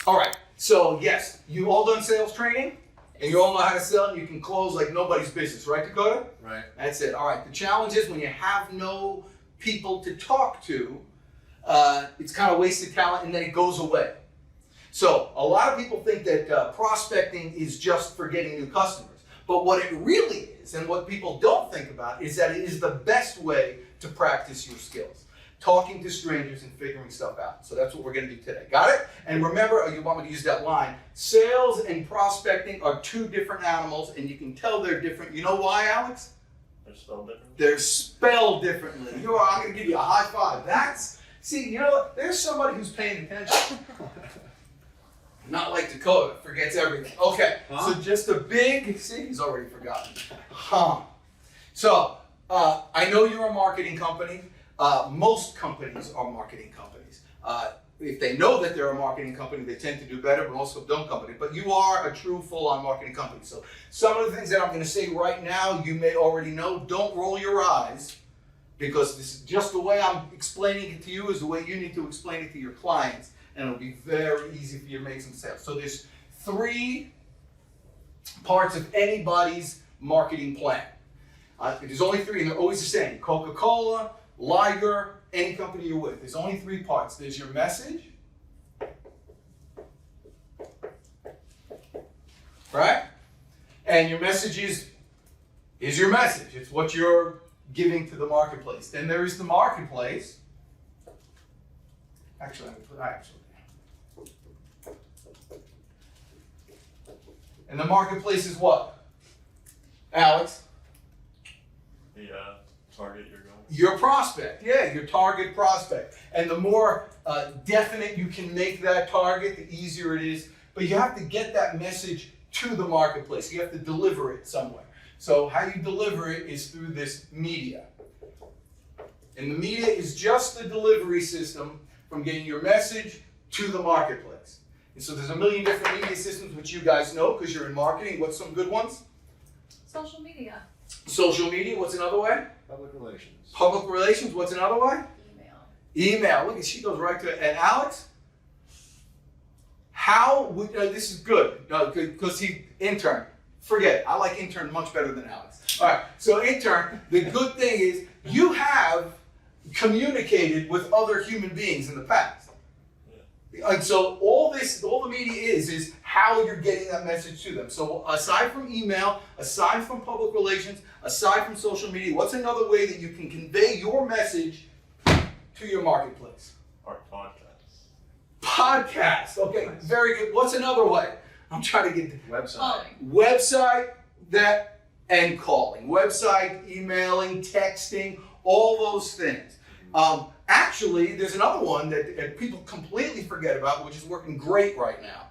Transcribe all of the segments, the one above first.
All right, so yes, you all done sales training, and you all know how to sell, and you can close like nobody's business, right, Dakota? Right. That's it. All right, the challenge is when you have no people to talk to, it's kind of wasted talent, and then it goes away. So a lot of people think that prospecting is just for getting new customers, but what it really is, and what people don't think about, is that it is the best way to practice your skills. Talking to strangers and figuring stuff out. So that's what we're going to do today. Got it? And remember, you want me to use that line, sales and prospecting are two different animals, and you can tell they're different. You know why, Alex? They're spelled differently? They're spelled differently. I'm going to give you a high five. See, you know what? There's somebody who's paying attention. Not like Dakota, forgets everything. Okay, So just a big, see, he's already forgotten. So, I know you're a marketing company. Most companies are marketing companies. If they know that they're a marketing company, they tend to do better, but most of them don't company. But you are a true full-on marketing company. So some of the things that I'm going to say right now, you may already know. Don't roll your eyes, because this is just the way I'm explaining it to you is the way you need to explain it to your clients. And it'll be very easy for you to make some sales. So there's 3 parts of anybody's marketing plan. There's only 3, and they're always the same. Coca-Cola, Liger, any company you're with. There's only 3 parts. There's your message, right? And your message is your message. It's what you're giving to the marketplace. Then there is the marketplace. Actually, and the marketplace is what? Alex? The target you're going. Your prospect, yeah, your target prospect. And the more definite you can make that target, the easier it is. But you have to get that message to the marketplace. You have to deliver it somewhere. So how you deliver it is through this media. And the media is just the delivery system from getting your message to the marketplace. And so there's a million different media systems which you guys know because you're in marketing. What's some good ones? Social media. Social media, what's another way? Public relations. Public relations, what's another way? Email. Email. Look, she goes right to it. And Alex, how would, this is good, because he, intern, forget it. I like intern much better than Alex. All right, so intern, the good thing is you have communicated with other human beings in the past. Yeah. And so all the media is how you're getting that message to them. So aside from email, aside from public relations, aside from social media, what's another way that you can convey your message to your marketplace? Our podcasts. Podcast. Okay, nice. Very good. What's another way? I'm trying to get website. Website, that, and calling. Website, emailing, texting, all those things. Actually, there's another one that people completely forget about, which is working great right now.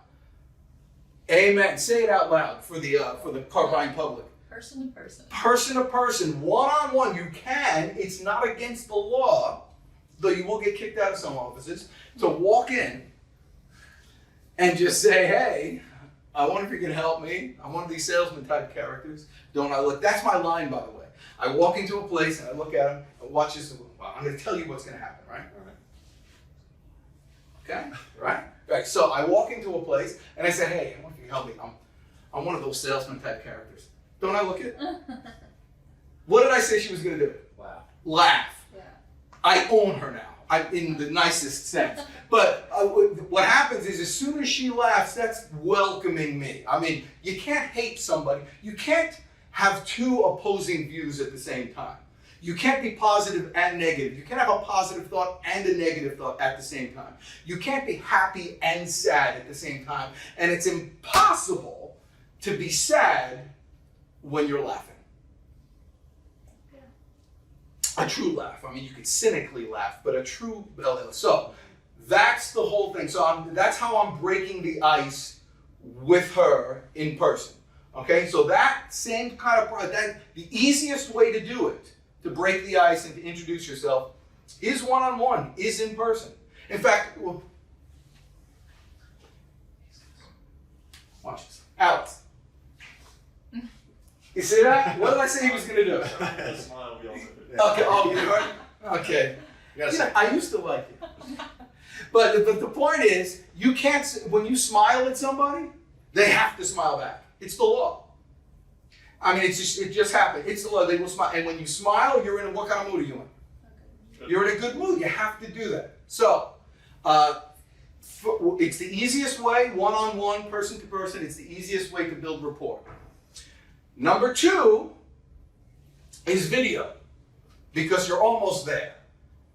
Amen. Say it out loud for the buying public. Person to person. Person to person, one-on-one. You can. It's not against the law, though you will get kicked out of some offices, to walk in and just say, hey, I wonder if you can help me. I'm one of these salesman type characters. Don't I look? That's my line, by the way. I walk into a place and I look at them and watch this. Well, I'm going to tell you what's going to happen, right? Okay? Right? Right. So I walk into a place and I say, hey, I wonder if you can help me. I'm one of those salesman type characters. Don't I look it? What did I say she was going to do? Laugh. Laugh. Yeah. I own her now, in the nicest sense. But what happens is as soon as she laughs, that's welcoming me. I mean, you can't hate somebody. You can't have 2 opposing views at the same time. You can't be positive and negative. You can't have a positive thought and a negative thought at the same time. You can't be happy and sad at the same time. And it's impossible to be sad when you're laughing. Yeah. A true laugh. I mean, you could cynically laugh, but a true... So that's the whole thing. So that's how I'm breaking the ice with her in person. Okay, so that same kind of, the easiest way to do it, to break the ice and to introduce yourself, is one-on-one, is in person. In fact, watch this. Alex. You see that? What did I say he was going to do? The smile we also do. Okay, oh, you right? Okay. You know, I used to like it. But the point is, You can't, when you smile at somebody, they have to smile back. It's the law. I mean, it just happened. It's the law. They will smile. And when you smile, you're in what kind of mood are you in? You're in a good mood. You have to do that. So, it's the easiest way, one-on-one, person-to-person. It's the easiest way to build rapport. Number 2 is video, because you're almost there.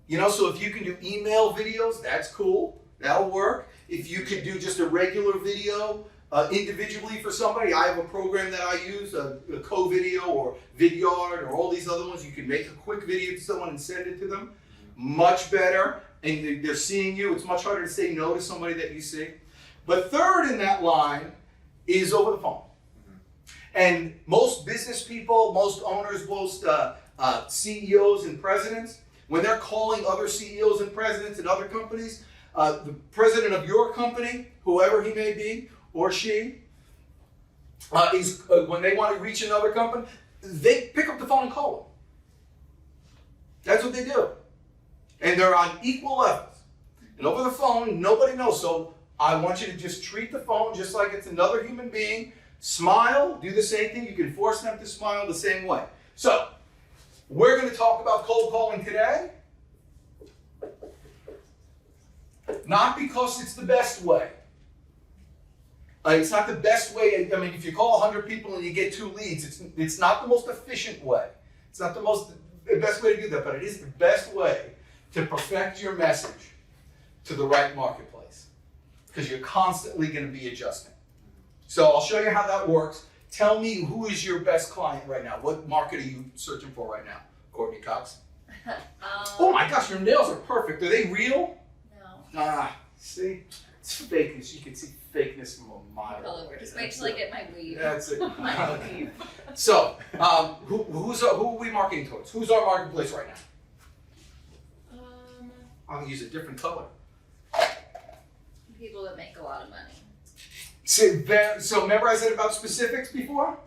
You know, so if you can do email videos, that's cool. That'll work. If you could do just a regular video individually for somebody, I have a program that I use, a Co-Video or Vidyard or all these other ones. You can make a quick video to someone and send it to them. Much better. And they're seeing you. It's much harder to say no to somebody that you see. But third in that line is over the phone. And most business people, most owners, most CEOs and presidents, when they're calling other CEOs and presidents and other companies, the president of your company, whoever he may be, or she, is when they want to reach another company, they pick up the phone and call them. That's what they do. And they're on equal levels. And over the phone, nobody knows. So I want you to just treat the phone just like it's another human being. Smile, do the same thing. You can force them to smile the same way. So, we're going to talk about cold calling today. Not because it's the best way. It's not the best way. I mean, if you call 100 people and you get 2 leads, it's not the most efficient way. It's not the best way to do that, but it is the best way to perfect your message to the right marketplace, because you're constantly going to be adjusting. So I'll show you how that works. Tell me, who is your best client right now? What market are you searching for right now? Courtney Cox? Oh my gosh, your nails are perfect. Are they real? No. See? It's fakeness. You can see fakeness from a mile away. Just wait till I get my weave. That's it. My weave. So, who are we marketing towards? Who's our marketplace right now? I'll use a different color. People that make a lot of money. So remember I said about specifics before?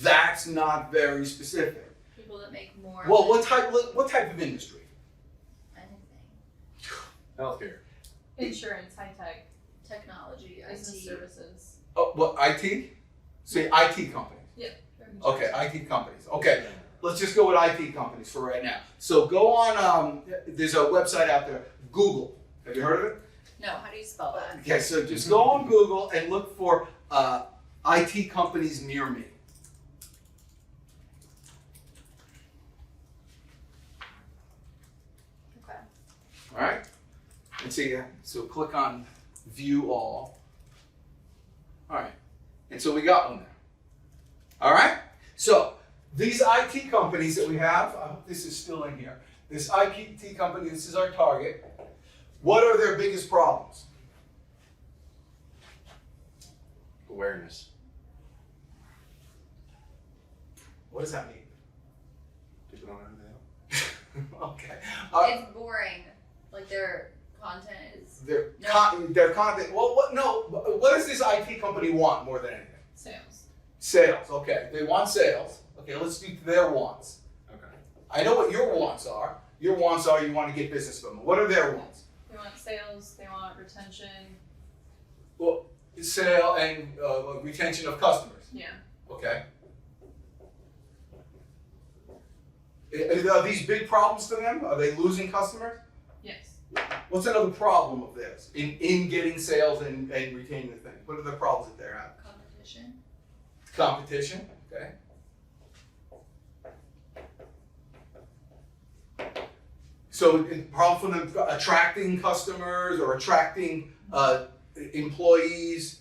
That's not very specific. People that make more. Well, what type of industry? Anything. Healthcare. Insurance, high tech, Technology, business IT. services. Oh, what, IT? Say IT companies. Yeah. Okay, IT companies. Okay, let's just go with IT companies for right now. So go on, there's a website out there, Google. Have you heard of it? No, how do you spell that? Okay, so just go on Google and look for IT companies near me. Okay. All right? And so click on View All. All right. And so we got one there. All right? So these IT companies that we have, I hope this is still in here. This IT company, this is our target. What are their biggest problems? Awareness. What does that mean? People don't know who they are. Okay. It's boring. Like their content is. Their No. content. Well, what does this IT company want more than anything? Sales. Sales. Okay. They want sales. Okay, let's do their wants. Okay. I know what your wants are. Your wants are you want to get business from them. What are their wants? They want sales, they want retention. Well, sale and retention of customers. Yeah. Okay. Are these big problems for them? Are they losing customers? Yes. What's another problem of theirs in getting sales and retaining the thing? What are the problems that they're having? Competition. Competition. Okay. So, the problem for them attracting customers or attracting employees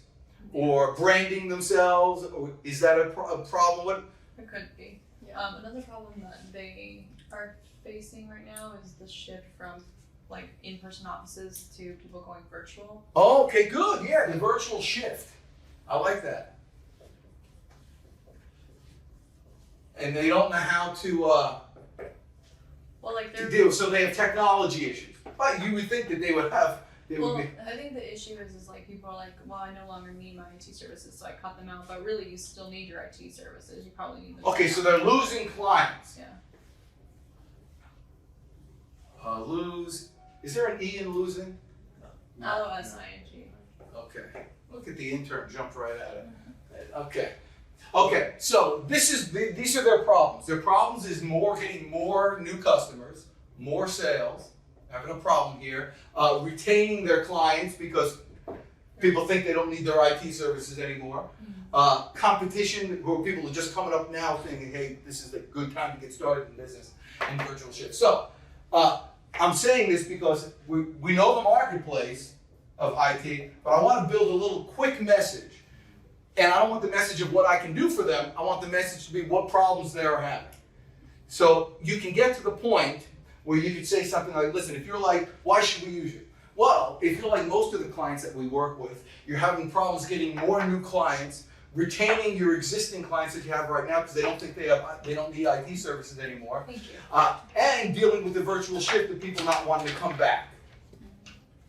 or branding themselves? Or is that a problem? What? It could be. Yeah. Another problem that they are facing right now is the shift from like in-person offices to people going virtual. Oh, okay, good. Yeah, the virtual shift. I like that. And they don't know how to Well, like they're. deal. So they have technology issues. But you would think that they would have. They Well, would be. I think the issue is like people are like, well, I no longer need my IT services, so I cut them out. But really, you still need your IT services. You probably need them. Okay, so they're losing clients. Yeah. Lose. Is there an E in losing? LOSING. Look at the intern, jumped right at it. Okay. Okay, so these are their problems. Their problems is getting more new customers, more sales, having a problem here, retaining their clients because people think they don't need their IT services anymore. Competition, where people are just coming up now thinking, hey, this is a good time to get started in business and virtual shifts. So, I'm saying this because we know the marketplace of IT, but I want to build a little quick message. And I don't want the message of what I can do for them. I want the message to be what problems they're having. So you can get to the point where you could say something like, listen, if you're like, why should we use you? Well, if you're like most of the clients that we work with, you're having problems getting more new clients, retaining your existing clients that you have right now because they don't think they don't need IT services anymore. Thank you. And dealing with the virtual shift of people not wanting to come back.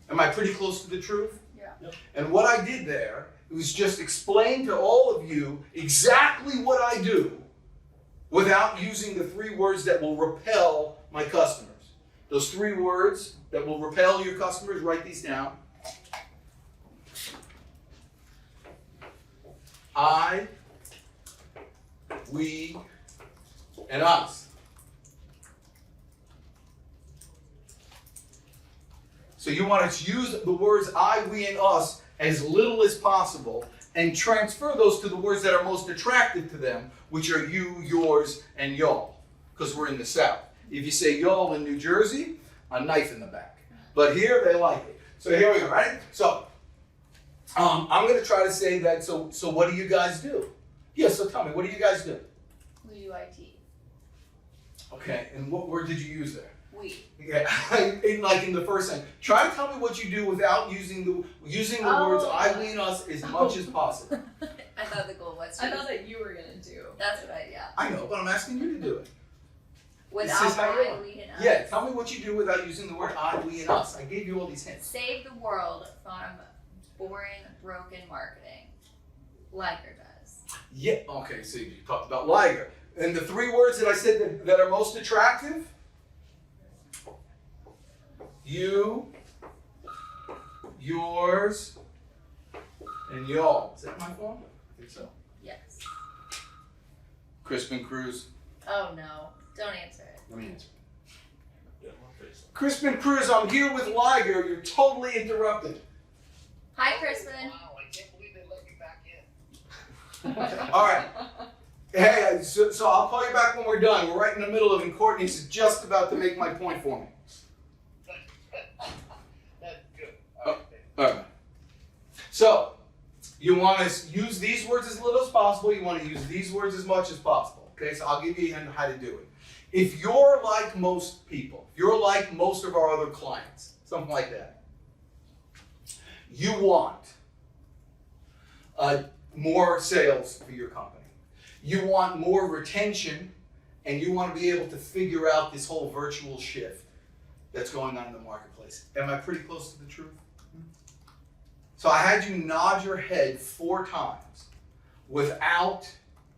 Am I pretty close to the truth? Yeah. Yep. And what I did there was just explain to all of you exactly what I do without using the 3 words that will repel my customers. Those 3 words that will repel your customers, write these down. I, we, and us. So you want to use the words I, we, and us as little as possible and transfer those to the words that are most attractive to them, which are you, yours, and y'all, because we're in the South. If you say y'all in New Jersey, a knife in the back. But here, they like it. So here we go, right? So I'm going to try to say that, so what do you guys do? Yeah, so tell me, what do you guys do? We do IT. Okay, and what word did you use there? We. Yeah, in the first thing. Try to tell me what you do without using the words I, we, and us as much as possible. I thought the goal was. I thought that you were gonna do. That's what yeah. I know, but I'm asking you to do it. Without This is how you I, are. we, and us. Yeah, tell me what you do without using the word I, we, and us. I gave you all these hints. Save the world from boring, broken marketing. Liger does. Yeah, okay, so you talked about Liger. And the 3 words that I said that are most attractive? You, yours, and y'all. Is that my phone? I think so. Yes. Crispin Cruz. Oh no. Don't answer it. Let me answer. Yeah, my face. Crispin Cruz, I'm here with Liger. You're totally interrupted. Hi, Crispin. Wow, I can't believe they let me back in. All right. Hey, so I'll call you back when we're done. We're right in the middle of it, and Courtney's just about to make my point for me. That's good. All right. So, you want to use these words as little as possible. You want to use these words as much as possible. Okay, so I'll give you how to do it. If you're like most people, you're like most of our other clients, something like that, you want more sales for your company. You want more retention, and you want to be able to figure out this whole virtual shift that's going on in the marketplace. Am I pretty close to the truth? So I had you nod your head 4 times without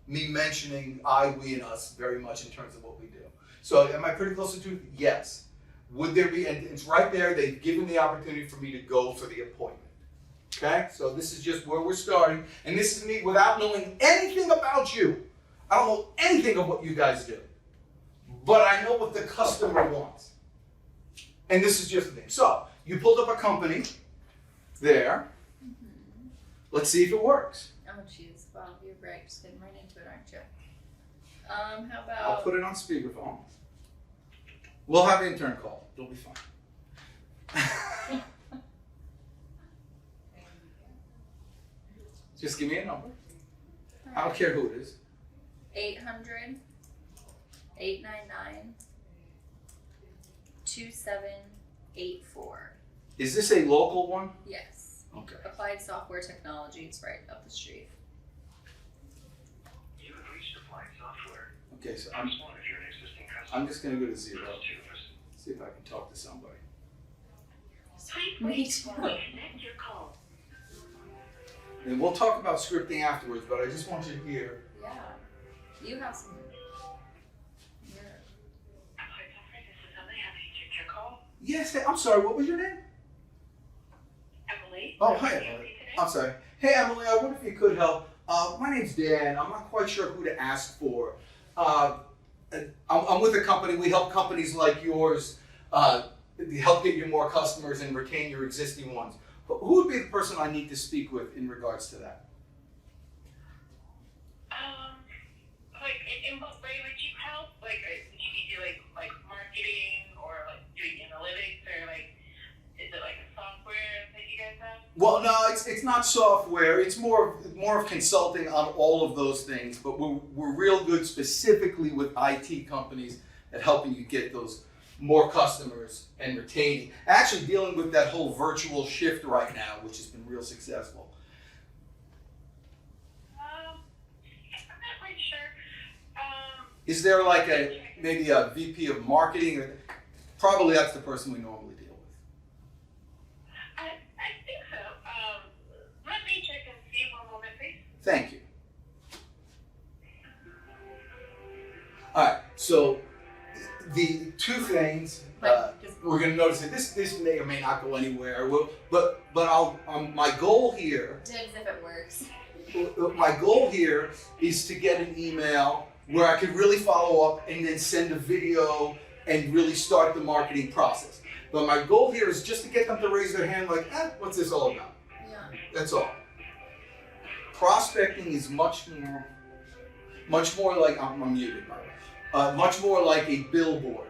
me mentioning I, we, and us very much in terms of what we do. So am I pretty close to the truth? Yes. Would there be, and it's right there, they've given the opportunity for me to go for the appointment. Okay, so this is just where we're starting, and this is me without knowing anything about you. I don't know anything of what you guys do, but I know what the customer wants. And this is just the thing. So, you pulled up a company there. Let's see if it works. Oh jeez. Wow, you're right. Just getting right into it, aren't you? How about? I'll put it on speakerphone. We'll have an intern call. It'll be fine. Just give me a number. I don't care who it is. 800 899 2784. Is this a local one? Yes. Okay. Applied Software Technologies right up the street. You have reached Applied Software. Okay, so Press 1 if you're an existing customer. I'm just going to go to 0. Press 2 for See if I can talk to somebody. Me too. connect your call. And we'll talk about scripting afterwards, but I just want you to hear. Yeah. You have some. Applied Software, this is Emily. Have you checked your call? Yes, I'm sorry, what was your name? Emily? Oh, hi, Can you Emily. hear me I'm sorry. Hey, Emily, I wonder if you could help. My name's Dan. I'm not quite sure who to ask for. I'm with a company. We help companies like yours help get you more customers and retain your existing ones. But who would be the person I need to speak with in regards to that? Like, in what way would you help? Like, would you do like marketing or like doing analytics or like, is it like a software that you guys have? Well, no, it's not software. It's more of consulting on all of those things. But we're real good specifically with IT companies at helping you get those more customers and retaining. Actually, dealing with that whole virtual shift right now, which has been real successful. I'm not quite sure. Is there like maybe a VP of marketing? Or probably that's the person we normally deal with. I think so. Let me check and see. One moment, please. Thank you. All right, so the two things we're going to notice that this may or may not go anywhere. But my goal here. Dibs if it works. My goal here is to get an email where I could really follow up and then send a video and really start the marketing process. But my goal here is just to get them to raise their hand like, what's this all about? Yeah. That's all. Prospecting is much more like, I'm muted by the way, much more like a billboard.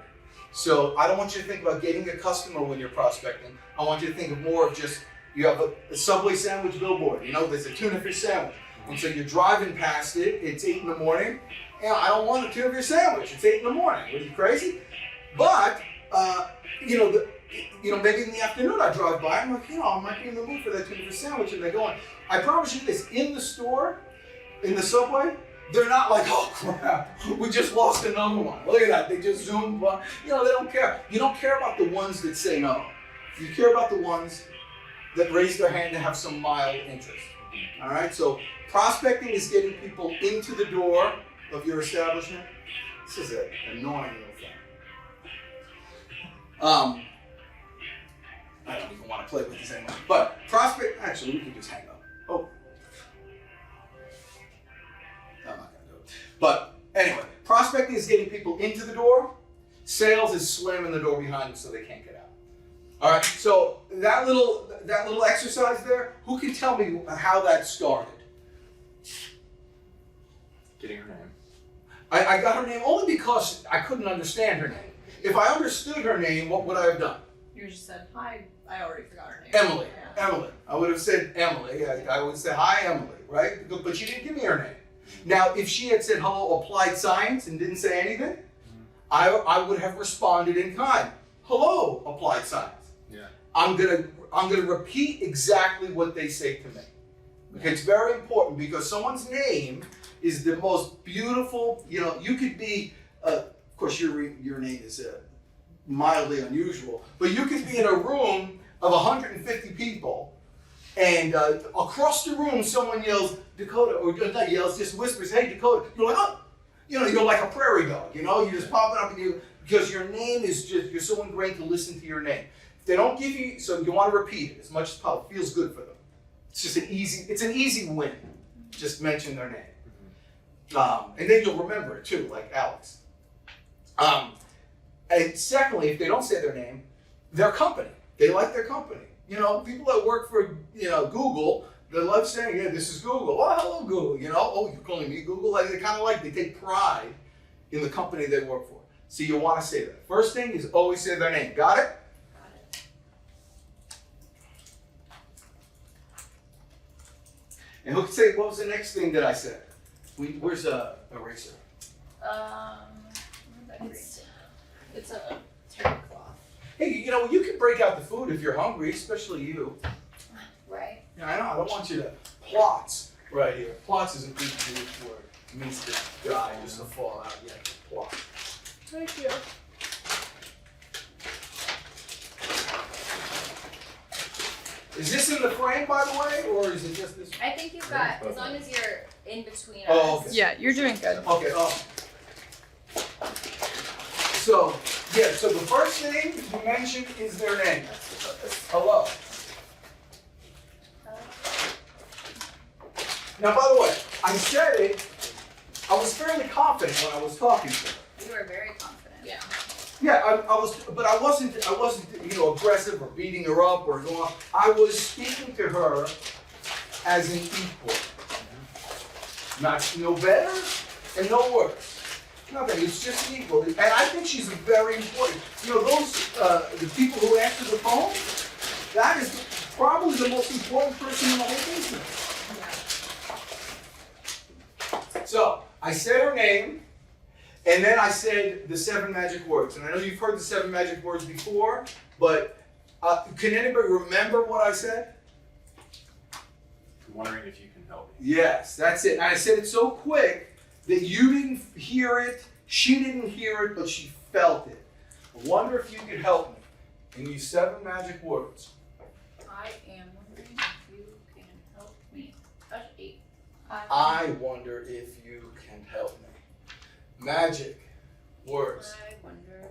So I don't want you to think about getting a customer when you're prospecting. I want you to think of more of just, you have a Subway sandwich billboard, there's a tuna fish sandwich. And so you're driving past it, it's 8 in the morning, and I don't want a tuna fish sandwich, it's 8 in the morning. What are you, crazy? But, maybe in the afternoon I drive by, I'm like, I might be in the mood for that tuna fish sandwich, and they're going, I promise you this, in the store, in the Subway, they're not like, oh crap, we just lost another one. Look at that, they just zoomed by. They don't care. You don't care about the ones that say no. You care about the ones that raise their hand and have some mild interest. All right, so prospecting is getting people into the door of your establishment. This is an annoying little thing. I don't even want to play with this anymore. But actually, we can just hang up. Oh. I'm not going to do it. But anyway, prospecting is getting people into the door. Sales is slamming the door behind them so they can't get out. All right, so that little exercise there, who can tell me how that started? Getting her name. I got her name only because I couldn't understand her name. If I understood her name, what would I have done? You just said, hi, I already forgot her name. Emily. Yeah. Emily. I would have said Emily. I would say, hi, Emily, right? But she didn't give me her name. Now, if she had said, hello, applied science, and didn't say anything, I would have responded in kind. Hello, applied science. Yeah. I'm gonna repeat exactly what they say to me. Okay, it's very important because someone's name is the most beautiful. You could be, of course, your name is mildly unusual, but you could be in a room of 150 people, and across the room someone yells Dakota, or not yells, just whispers, "Hey, Dakota!" You're like, oh, you're like a prairie dog. You just pop it up and because your name is you're so ingrained to listen to your name. If they don't give you, so you want to repeat it as much as possible. It feels good for them. It's just an easy win. Just mention their name. And then you'll remember it too, like Alex. And secondly, if they don't say their name, their company. They like their company. People that work for Google, they love saying, "Yeah, this is Google." "Oh, hello, Google." "Oh, you're calling me Google?" They take pride in the company they work for. So you want to say that. First thing is always say their name. Got it? Got it. And who can say what was the next thing that I said? Where's a eraser? It's a terry cloth. Hey, you can break out the food if you're hungry, especially you. Right. Yeah, I know. I don't want you to plots right here. Plots is a good Jewish word. It means to die, just to fall out. Yeah, plot. Thank you. Is this in the frame, by the way, or is it just this? I think you've got, as long as you're in between Oh, us. okay. Yeah, you're doing good. Okay. So the first thing you mentioned is their name. Hello. Now, by the way, I said it, I was fairly confident when I was talking to her. You were very confident. Yeah. Yeah, I was, but I wasn't, aggressive or beating her up or going on. I was speaking to her as an equal. Not no better and no worse. Nothing, it's just equal. And I think she's very important. Those, the people who answer the phone, that is probably the most important person in the whole business. So, I said her name, and then I said the 7 magic words. And I know you've heard the 7 magic words before, but can anybody remember what I said? I'm wondering if you can help me. Yes, that's it. And I said it so quick that you didn't hear it, she didn't hear it, but she felt it. I wonder if you could help me in these 7 magic words. I am wondering if you can help me. That's 8. I wonder if you can help me. Magic words. I wonder.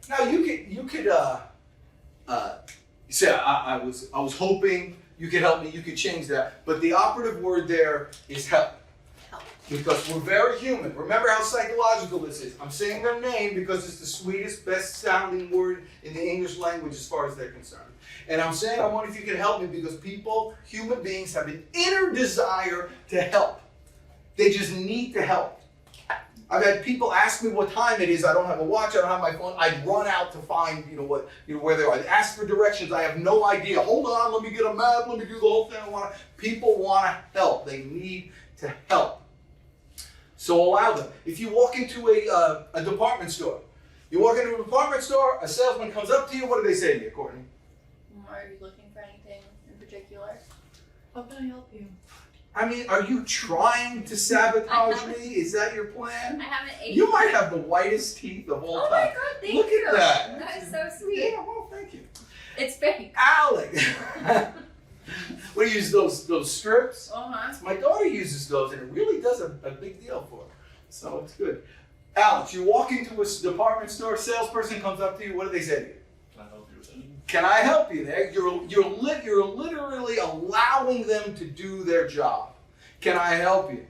Now you could say I was hoping you could help me. You could change that, but the operative word there is help. Help. Because we're very human. Remember how psychological this is. I'm saying their name because it's the sweetest, best sounding word in the English language as far as they're concerned. And I'm saying I wonder if you can help me because people, human beings, have an inner desire to help. They just need to help. I've had people ask me what time it is. I don't have a watch. I don't have my phone. I'd run out to find, where they are. I'd ask for directions. I have no idea. Hold on, let me get a map. Let me do the whole thing. People want to help. They need to help. So allow them. If you walk into a department store, a salesman comes up to you. What do they say to you, Courtney? Are you looking for anything in particular? How can I help you? I mean, are you trying to sabotage me? Is that your plan? I have an 8. You might have the whitest teeth of all Oh time. my god, thank Look you. at that. That is so sweet. Yeah, well, thank you. It's fake. Alex. What do you use those strips? Uh-huh. My daughter uses those and it really does a big deal for her. So it's good. Alex, you walk into a department store, salesperson comes up to you, what do they say to you? Can I help you with anything? Can I help you there? You're literally allowing them to do their job. Can I help you?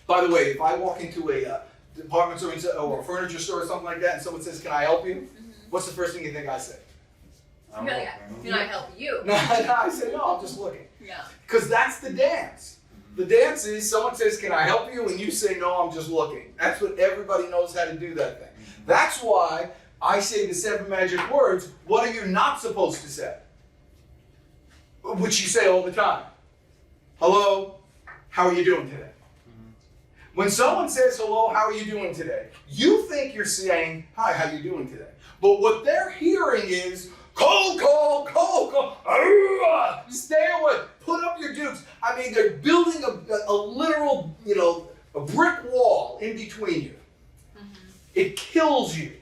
By the way, if I walk into a department store or a furniture store or something like that and someone says, can I help you? What's the first thing you think I say? I'm Really, hoping. can I help you? No, I say, no, I'm just looking. Yeah. Because that's the dance. The dance is someone says, can I help you? And you say, no, I'm just looking. That's what everybody knows how to do that thing. That's why I say the 7 magic words. What are you not supposed to say? Which you say all the time. Hello, how are you doing today? When someone says, hello, how are you doing today? You think you're saying, hi, how you doing today? But what they're hearing is, cold call, stay away, put up your dukes. I mean, they're building a literal, a brick wall in between you. It kills you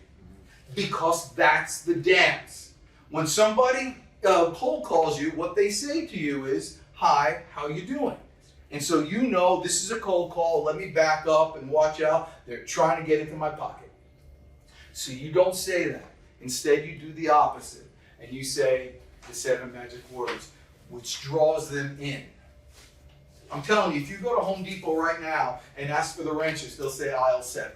because that's the dance. When somebody cold calls you, what they say to you is, hi, how you doing? And so this is a cold call, let me back up and watch out. They're trying to get into my pocket. So you don't say that. Instead, you do the opposite. And you say the 7 magic words, which draws them in. I'm telling you, if you go to Home Depot right now and ask for the wrenches, they'll say aisle 7.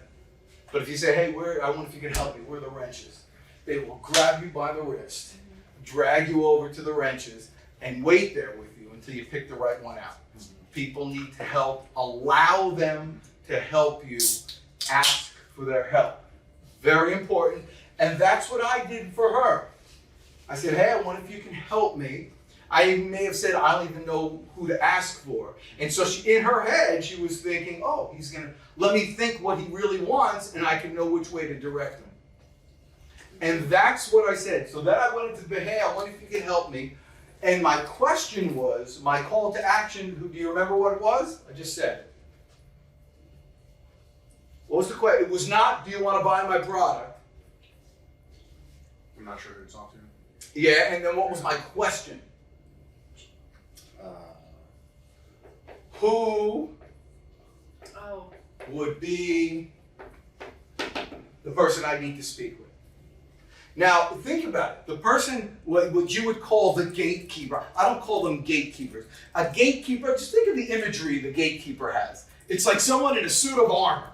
But if you say, hey, I wonder if you can help me, where are the wrenches? They will grab you by the wrist, drag you over to the wrenches, and wait there with you until you pick the right one out. People need to help. Allow them to help you. Ask for their help. Very important. And that's what I did for her. I said, hey, I wonder if you can help me. I may have said, I don't even know who to ask for. And so in her head, she was thinking, oh, he's going to let me think what he really wants, and I can know which way to direct him. And that's what I said. So then I went into the, hey, I wonder if you can help me. And my question was, my call to action, do you remember what it was? I just said it. What was the question? It was not, do you want to buy my product? I'm not sure who to talk to. Yeah, and then what was my question? Who would be the person I need to speak with? Now, think about it. The person, what you would call the gatekeeper, I don't call them gatekeepers. A gatekeeper, just think of the imagery the gatekeeper has. It's like someone in a suit of armor,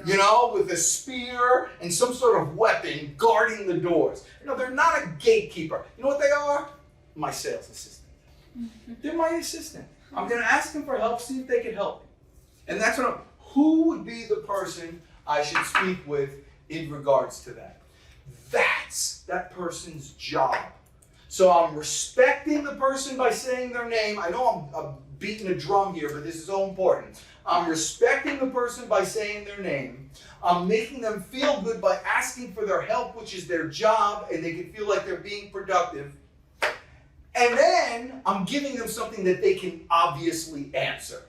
you know, with a spear and some sort of weapon guarding the doors. You know, they're not a gatekeeper. You know what they are? My sales assistant. They're my assistant. I'm going to ask them for help, see if they can help me. And that's what who would be the person I should speak with in regards to that? That's that person's job. So I'm respecting the person by saying their name. I know I'm beating a drum here, but this is so important. I'm respecting the person by saying their name. I'm making them feel good by asking for their help, which is their job, and they can feel like they're being productive. And then I'm giving them something that they can obviously answer.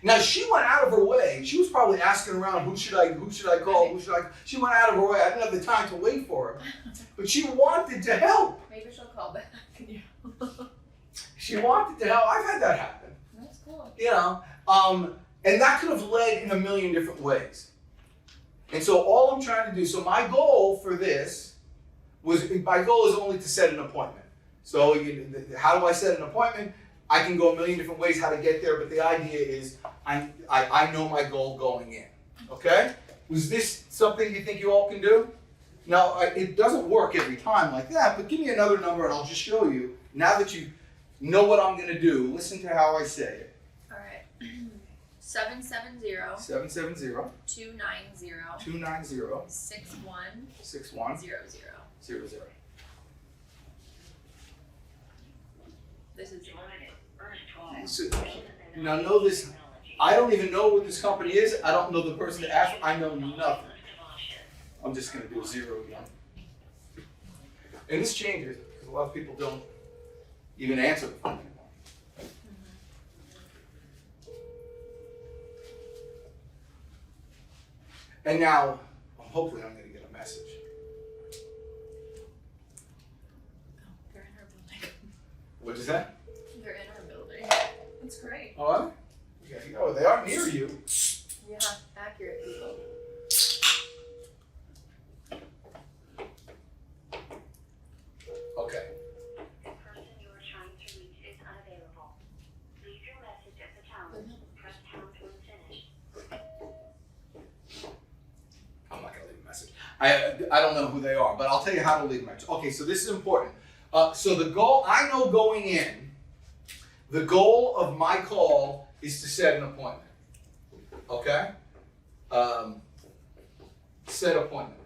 Now she went out of her way. She was probably asking around, who should I call? She went out of her way. I didn't have the time to wait for her. But she wanted to help. Maybe she'll call back. She wanted to help. I've had that happen. That's cool. You know, and that could have led in a million different ways. And so all I'm trying to do, so my goal for this my goal is only to set an appointment. So how do I set an appointment? I can go a million different ways how to get there, but the idea is I know my goal going in. Okay? Was this something you think you all can do? Now, it doesn't work every time like that, but give me another number and I'll just show you. Now that you know what I'm going to do, listen to how I say it. All right. 770 770 290 290 6100. 00. This is So, now know this, I don't even know what this company is. I don't know the person to ask. I know nothing. I'm just going to do a 0 again. And this changes because a lot of people don't even answer the phone anymore. And now, hopefully I'm going to get a message. They're in our building. What is that? They're in our building. That's great. Oh, are they? Yeah, you know, they are near you. Yeah, accurate people. Okay. The person you are trying to reach is unavailable. Leave your message at the tone. Press pound when finished. I'm not going to leave a message. I don't know who they are, but I'll tell you how to leave a message. Okay, so this is important. So the goal, I know going in, the goal of my call is to set an appointment. Okay? Set appointment.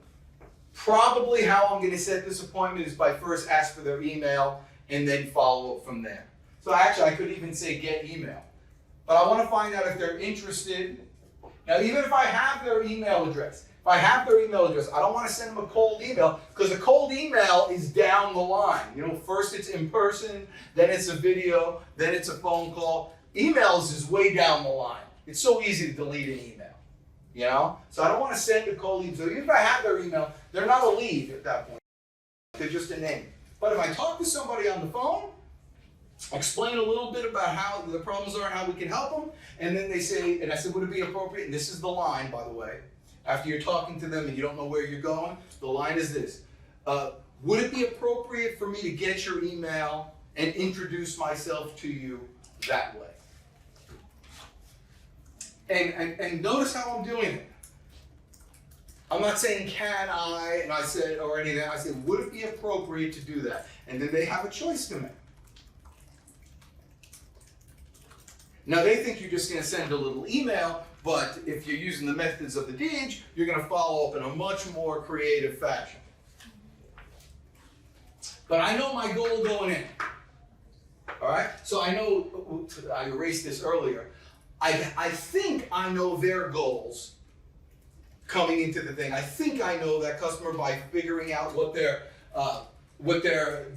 Probably how I'm going to set this appointment is by first ask for their email and then follow up from there. So actually, I could even say get email. But I want to find out if they're interested. Now, even if I have their email address, I don't want to send them a cold email because a cold email is down the line. You know, first it's in person, then it's a video, then it's a phone call. Emails is way down the line. It's so easy to delete an email, you know? So I don't want to send a cold email. So even if I have their email, they're not a lead at that point. They're just a name. But if I talk to somebody on the phone, explain a little bit about how the problems are and how we can help them, and then they say, and I said, would it be appropriate? And this is the line, by the way. After you're talking to them and you don't know where you're going, the line is this. Would it be appropriate for me to get your email and introduce myself to you that way? And notice how I'm doing it. I'm not saying can I, and I said, or anything. I said, would it be appropriate to do that? And then they have a choice to make. Now they think you're just going to send a little email, but if you're using the methods of the Deej, you're going to follow up in a much more creative fashion. But I know my goal going in. All right? So I know, I erased this earlier. I think I know their goals coming into the thing. I think I know that customer by figuring out what the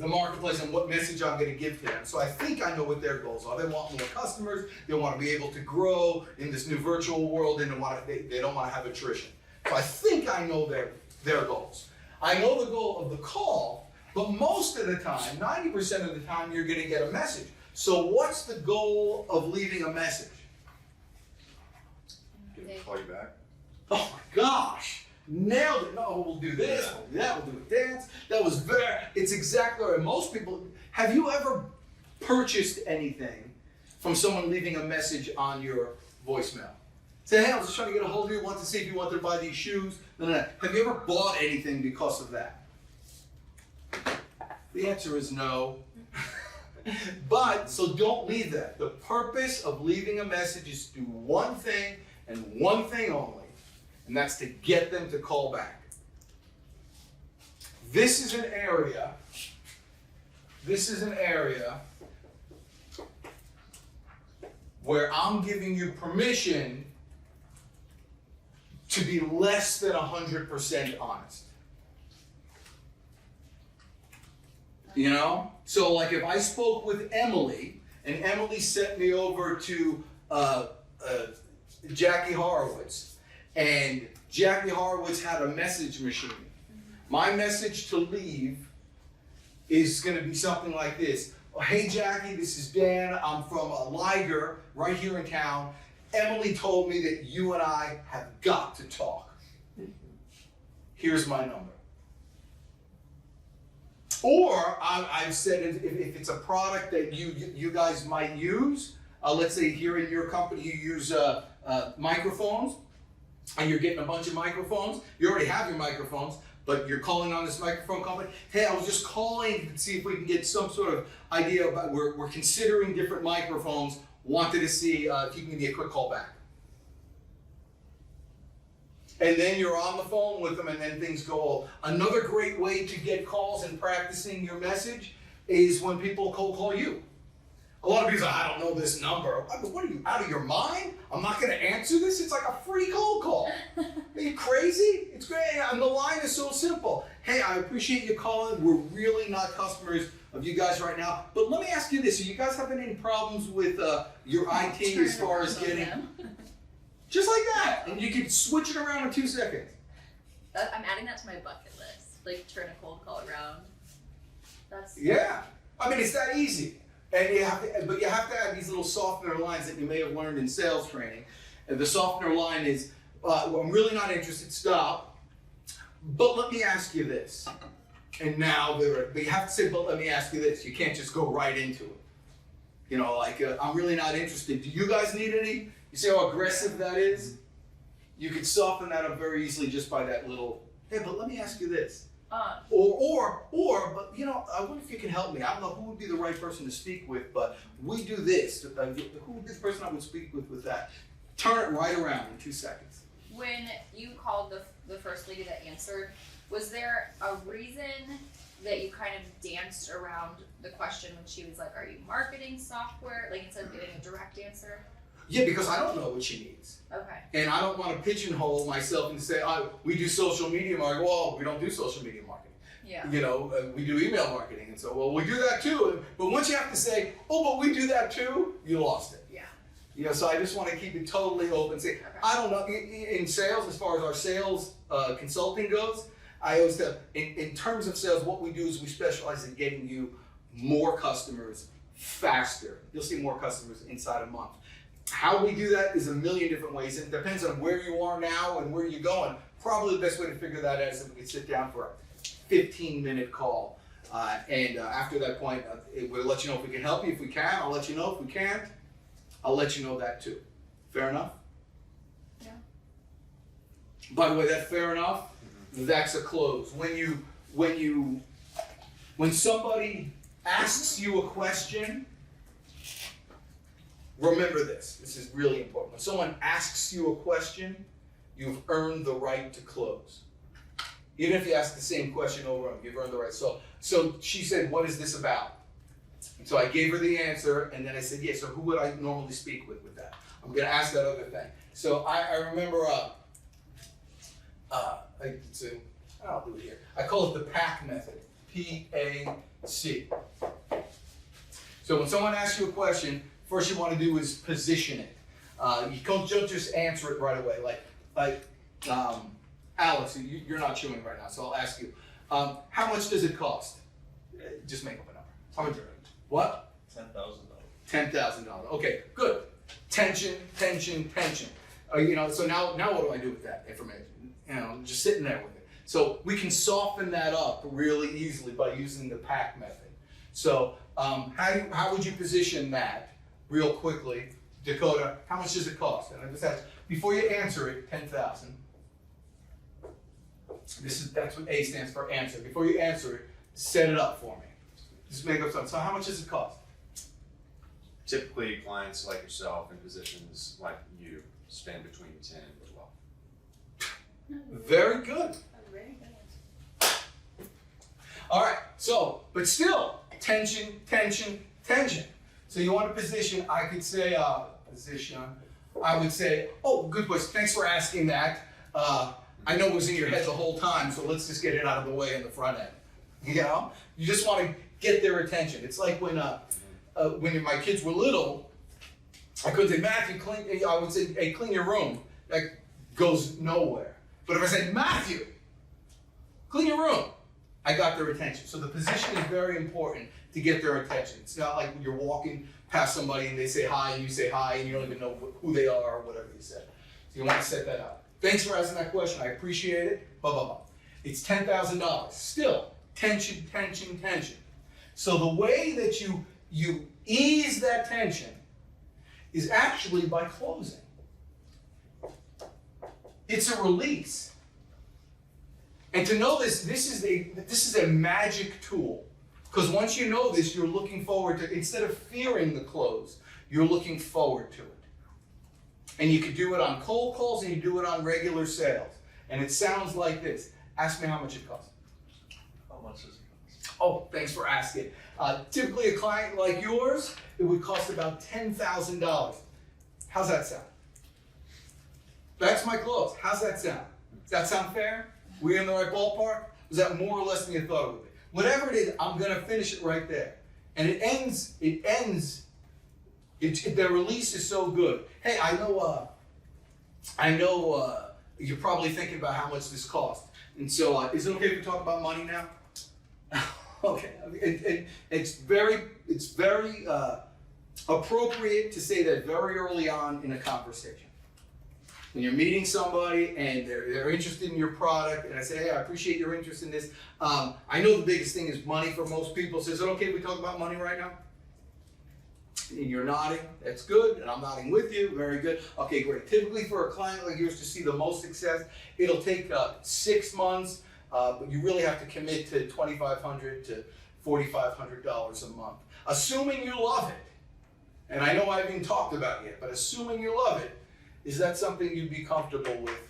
marketplace and what message I'm going to give to them. So I think I know what their goals are. They want more customers. They want to be able to grow in this new virtual world, and they don't want to have attrition. So I think I know their goals. I know the goal of the call, but most of the time, 90% of the time, you're going to get a message. So what's the goal of leaving a message? Can I call you back? Oh my gosh! Nailed it. No, we'll do this, we'll do that, we'll do a dance. That was it's exactly right. Most people, have you ever purchased anything from someone leaving a message on your voicemail? Say, hey, I was just trying to get a hold of you, want to see if you wanted to buy these shoes. No. Have you ever bought anything because of that? The answer is no. But, so don't leave that. The purpose of leaving a message is to do one thing and one thing only, and that's to get them to call back. This is an area where I'm giving you permission to be less than 100% honest. You know? So like if I spoke with Emily, and Emily sent me over to Jackie Horowitz, and Jackie Horowitz had a message machine. My message to leave is going to be something like this. Oh, hey Jackie, this is Dan. I'm from Liger, right here in town. Emily told me that you and I have got to talk. Here's my number. Or I've said if it's a product that you guys might use, let's say here in your company you use microphones, and you're getting a bunch of microphones. You already have your microphones, but you're calling on this microphone company. Hey, I was just calling to see if we can get some sort of idea about, we're considering different microphones. Wanted to see if you can give me a quick call back. And then you're on the phone with them, and then things go. Another great way to get calls and practicing your message is when people call you. A lot of people say, I don't know this number. What are you, out of your mind? I'm not going to answer this? It's like a free cold call. Are you crazy? It's great. And the line is so simple. Hey, I appreciate you calling. We're really not customers of you guys right now. But let me ask you this. Are you guys having any problems with your IT as far as getting... Just like that. And you can switch it around in 2 seconds. I'm adding that to my bucket list. Like, turn a cold call around. That's... Yeah. I mean, it's that easy. And you have to add these little softener lines that you may have learned in sales training. And the softener line is, well, I'm really not interested, stop. But let me ask you this. And now, but you have to say, but let me ask you this. You can't just go right into it. You know, like, I'm really not interested. Do you guys need any? You see how aggressive that is? You could soften that up very easily just by that little, hey, but let me ask you this. Or, but you know, I wonder if you can help me. I don't know who would be the right person to speak with, but we do this. Who would be the person I would speak with that? Turn it right around in 2 seconds. When you called the first lady that answered, was there a reason that you kind of danced around the question when she was like, are you marketing software? Like instead of giving a direct answer? Yeah, because I don't know what she needs. Okay. And I don't want to pigeonhole myself and say, oh, we do social media marketing. Well, we don't do social media marketing. Yeah. You know, we do email marketing. And so, well, we do that too. But once you have to say, oh, but we do that too, you lost it. Yeah. You know, so I just want to keep it totally open. Say, okay. I don't know, in sales, as far as our sales consulting goes, I always tell, in terms of sales, what we do is we specialize in getting you more customers faster. You'll see more customers inside a month. How we do that is a million different ways. It depends on where you are now and where you're going. Probably the best way to figure that out is if we can sit down for a 15-minute call. And after that point, we'll let you know if we can help you. If we can, I'll let you know. If we can't, I'll let you know that too. Fair enough? Yeah. By the way, that fair enough? That's a close. When somebody asks you a question, remember this. This is really important. When someone asks you a question, you've earned the right to close. Even if you ask the same question over and over, you've earned the right. So she said, what is this about? And so I gave her the answer, and then I said, yeah, so who would I normally speak with that? I'm going to ask that other thing. So I remember, I'll do it here. I call it the PAC method, P-A-C. So when someone asks you a question, first you want to do is position it. You don't just answer it right away. Like Alex, you're not chewing right now, so I'll ask you, how much does it cost? Just make up a number. How much? What? $10,000. $10,000. Okay, good. Tension. So now what do I do with that information? just sitting there with it. So we can soften that up really easily by using the pack method. So how would you position that real quickly? Dakota, how much does it cost? And I just ask, before you answer it, 10,000. That's what A stands for, answer. Before you answer it, set it up for me. Just make up something. So how much does it cost? Typically, clients like yourself in positions like you spend between 10 and 12. Very good. Very good. All right, so, but still, tension, tension, tension. So you want a position, I could say, I would say, oh, good question, thanks for asking that. I know it was in your head the whole time, so let's just get it out of the way in the front end. You know? You just want to get their attention. It's like when my kids were little, I couldn't say, Matthew, I would say, hey, clean your room. That goes nowhere. But if I say, Matthew, clean your room, I got their attention. So the position is very important to get their attention. It's not like when you're walking past somebody and they say hi and you say hi and you don't even know who they are or whatever you said. So you want to set that up. Thanks for asking that question. I appreciate it. Blah, blah, blah. It's $10,000. Still, tension, tension, tension. So the way that you ease that tension is actually by closing. It's a release. And to know this is a magic tool. Because once you know this, you're looking forward to, instead of fearing the close, you're looking forward to it. And you can do it on cold calls and you do it on regular sales. And it sounds like this. Ask me how much it costs. How much does it cost? Oh, thanks for asking. Typically a client like yours, it would cost about $10,000. How's that sound? That's my close. How's that sound? Does that sound fair? We in the right ballpark? Was that more or less than you thought it would be? Whatever it is, I'm gonna finish it right there. And it ends, the release is so good. Hey, I know you're probably thinking about how much this costs. And so, is it okay if we talk about money now? Okay, it's very appropriate to say that very early on in a conversation. When you're meeting somebody and they're interested in your product, and I say, hey, I appreciate your interest in this. I know the biggest thing is money for most people. So is it okay if we talk about money right now? And you're nodding, that's good, and I'm nodding with you, very good. Okay, great. Typically for a client like yours to see the most success, it'll take 6 months, but you really have to commit to $2,500 to $4,500 a month. Assuming you love it, and I know I haven't even talked about it yet, but assuming you love it, is that something you'd be comfortable with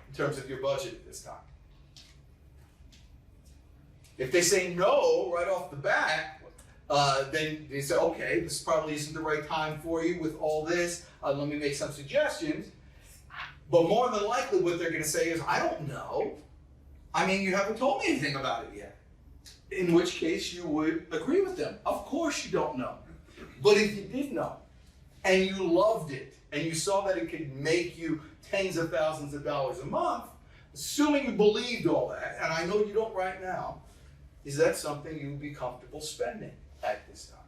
in terms of your budget at this time? If they say no right off the bat, then they say, okay, this probably isn't the right time for you with all this. Let me make some suggestions. But more than likely what they're going to say is, I don't know. I mean, you haven't told me anything about it yet. In which case you would agree with them. Of course you don't know. But if you did know, and you loved it, and you saw that it could make you tens of thousands of dollars a month, assuming you believed all that, and I know you don't right now, is that something you would be comfortable spending at this time?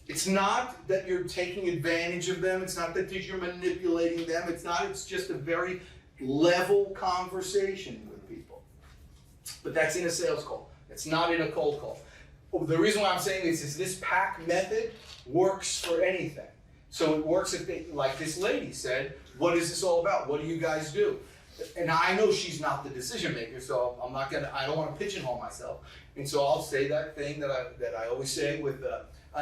It's not that you're taking advantage of them, it's not that you're manipulating them, it's just a very level conversation with people. But that's in a sales call, it's not in a cold call. The reason why I'm saying this is this pack method works for anything. So it works if they, like this lady said, what is this all about? What do you guys do? And I know she's not the decision maker, so I don't want to pigeonhole myself. And so I'll say that thing that I always say with,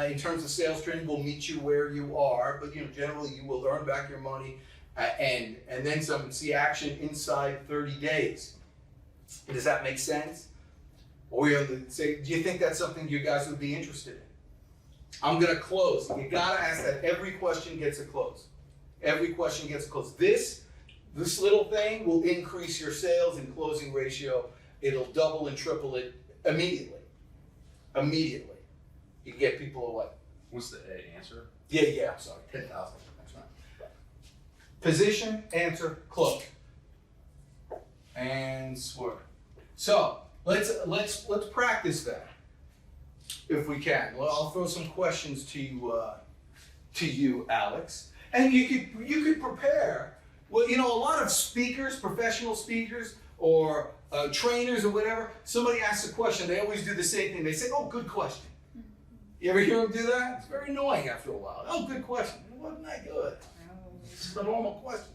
in terms of sales training, we'll meet you where you are, but generally you will earn back your money and then some, and see action inside 30 days. Does that make sense? Or you say, do you think that's something you guys would be interested in? I'm gonna close. You gotta ask that. Every question gets a close. Every question gets a close. This little thing will increase your sales and closing ratio. It'll double and triple it immediately. Immediately. You can get people away. What's the A, answer? Yeah, I'm sorry, 10,000. That's right. Position, answer, close. And swerve. So let's practice that. If we can. Well, I'll throw some questions to you, Alex, and you could prepare Well, you know, a lot of speakers, professional speakers, or trainers or whatever, somebody asks a question, they always do the same thing. They say, oh, good question. You ever hear them do that? It's very annoying after a while. Oh, good question. It wasn't that good. It's a normal question.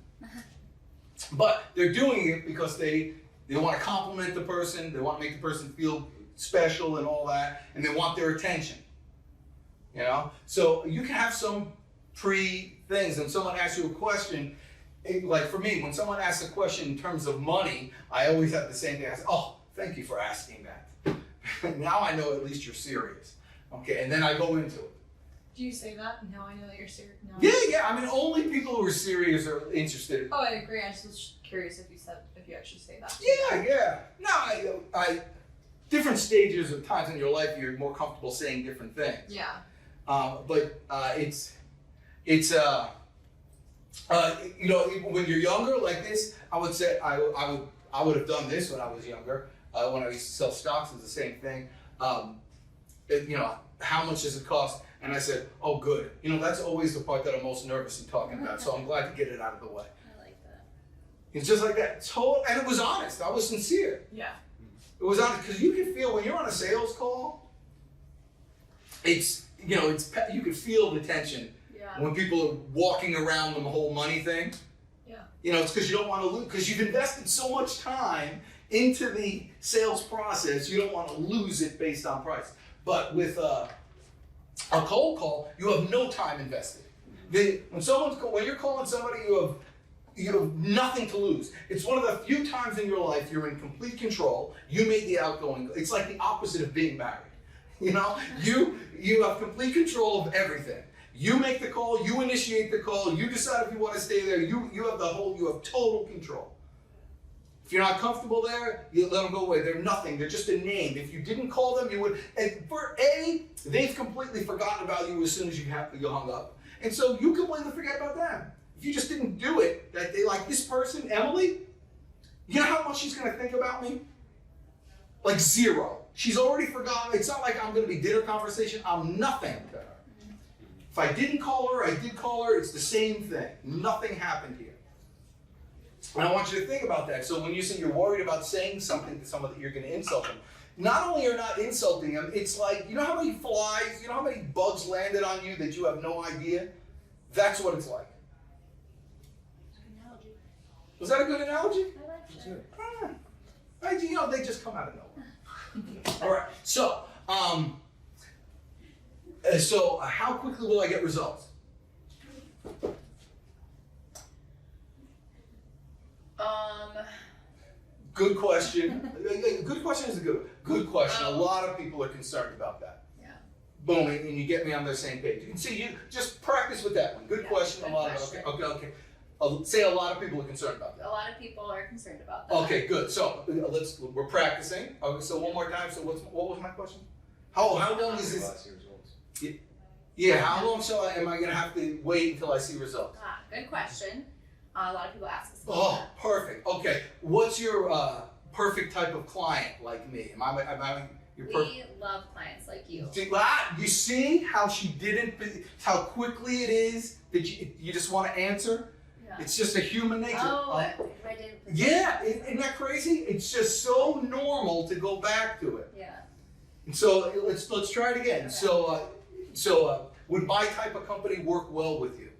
But they're doing it because they want to compliment the person, they want to make the person feel special and all that, and they want their attention. You know? So you can have some pre-things, and someone asks you a question, like for me, when someone asks a question in terms of money, I always have the same thing. I say, oh, thank you for asking that. Now I know at least you're serious. Okay, and then I go into it. Do you say that? Now I know that you're serious. No. Yeah. I mean, only people who are serious are interested. Oh, I agree. I just was curious if you actually say that. Yeah. No, I different stages of times in your life, you're more comfortable saying different things. Yeah. But it's you know, when you're younger like this, I would say I would have done this when I was younger. When I used to sell stocks, it was the same thing. You know, how much does it cost? And I said, oh, good. You know, that's always the part that I'm most nervous in talking about. So I'm glad to get it out of the way. I like that. It's just like that. And it was honest. I was sincere. Yeah. It was honest because you can feel when you're on a sales call. It's you know, you can feel the tension when people are walking around the whole money thing. Yeah. You know, it's because you don't want to lose, because you've invested so much time into the sales process, you don't want to lose it based on price. But with a cold call, you have no time invested. When you're calling somebody, you have nothing to lose. It's one of the few times in your life you're in complete control. You made the outgoing. It's like the opposite of being married. You know, you have complete control of everything. You make the call, you initiate the call, you decide if you want to stay there. You have total control. If you're not comfortable there, you let them go away. They're nothing. They're just a name. If you didn't call them, you would. And they've completely forgotten about you as soon as you hung up. And so you completely forget about them. If you just didn't do it, that they like this person, Emily, you know how much she's going to think about me? Like zero. She's already forgotten. It's not like I'm going to be dinner conversation. I'm nothing to her. If I didn't call her, I did call her. It's the same thing. Nothing happened here. And I want you to think about that. So when you say you're worried about saying something to someone that you're going to insult them, not only are you not insulting them, it's like, you know how many flies, you know how many bugs landed on you that you have no idea? That's what it's like. Analogy. Was that a good analogy? I like that. You know, they just come out of nowhere. All right. So, how quickly will I get results? Good question. Good question is a good question. A lot of people are concerned about that. Yeah. Boom, and you get me on the same page. You can see, you just practice with that one. Good question. Good a lot question. of okay. Say a lot of people are concerned about that. A lot of people are concerned about that. Okay, good. So we're practicing. Okay, so one more time. So what was my question? How long is this? Yeah, how long am I gonna have to wait until I see results? Good question. A lot of people ask us. Oh, perfect. Okay, what's your perfect type of client like me? Am I your perfect? We love clients like you. You see how how quickly it is that you just want to answer? Yeah. It's just a human nature. Oh, I didn't. Yeah, isn't that crazy? It's just so normal to go back to it. Yeah. And so let's try it again. Okay. So would my type of company work well with you?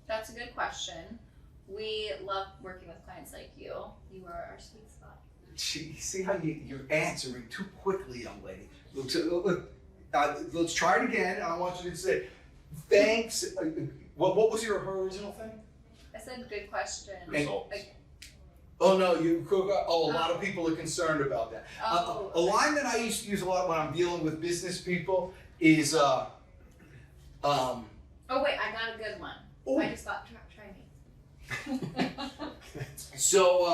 That's a good question. We love working with clients like you. You are our sweet spot. See how you're answering too quickly, young lady. Let's try it again. I want you to say, thanks. What was her original thing? I said good question. Results. Oh no, a lot of people are concerned about that. A line that I used to use a lot when I'm dealing with business people is Oh wait, I got a good one. Oh. I just thought try me. So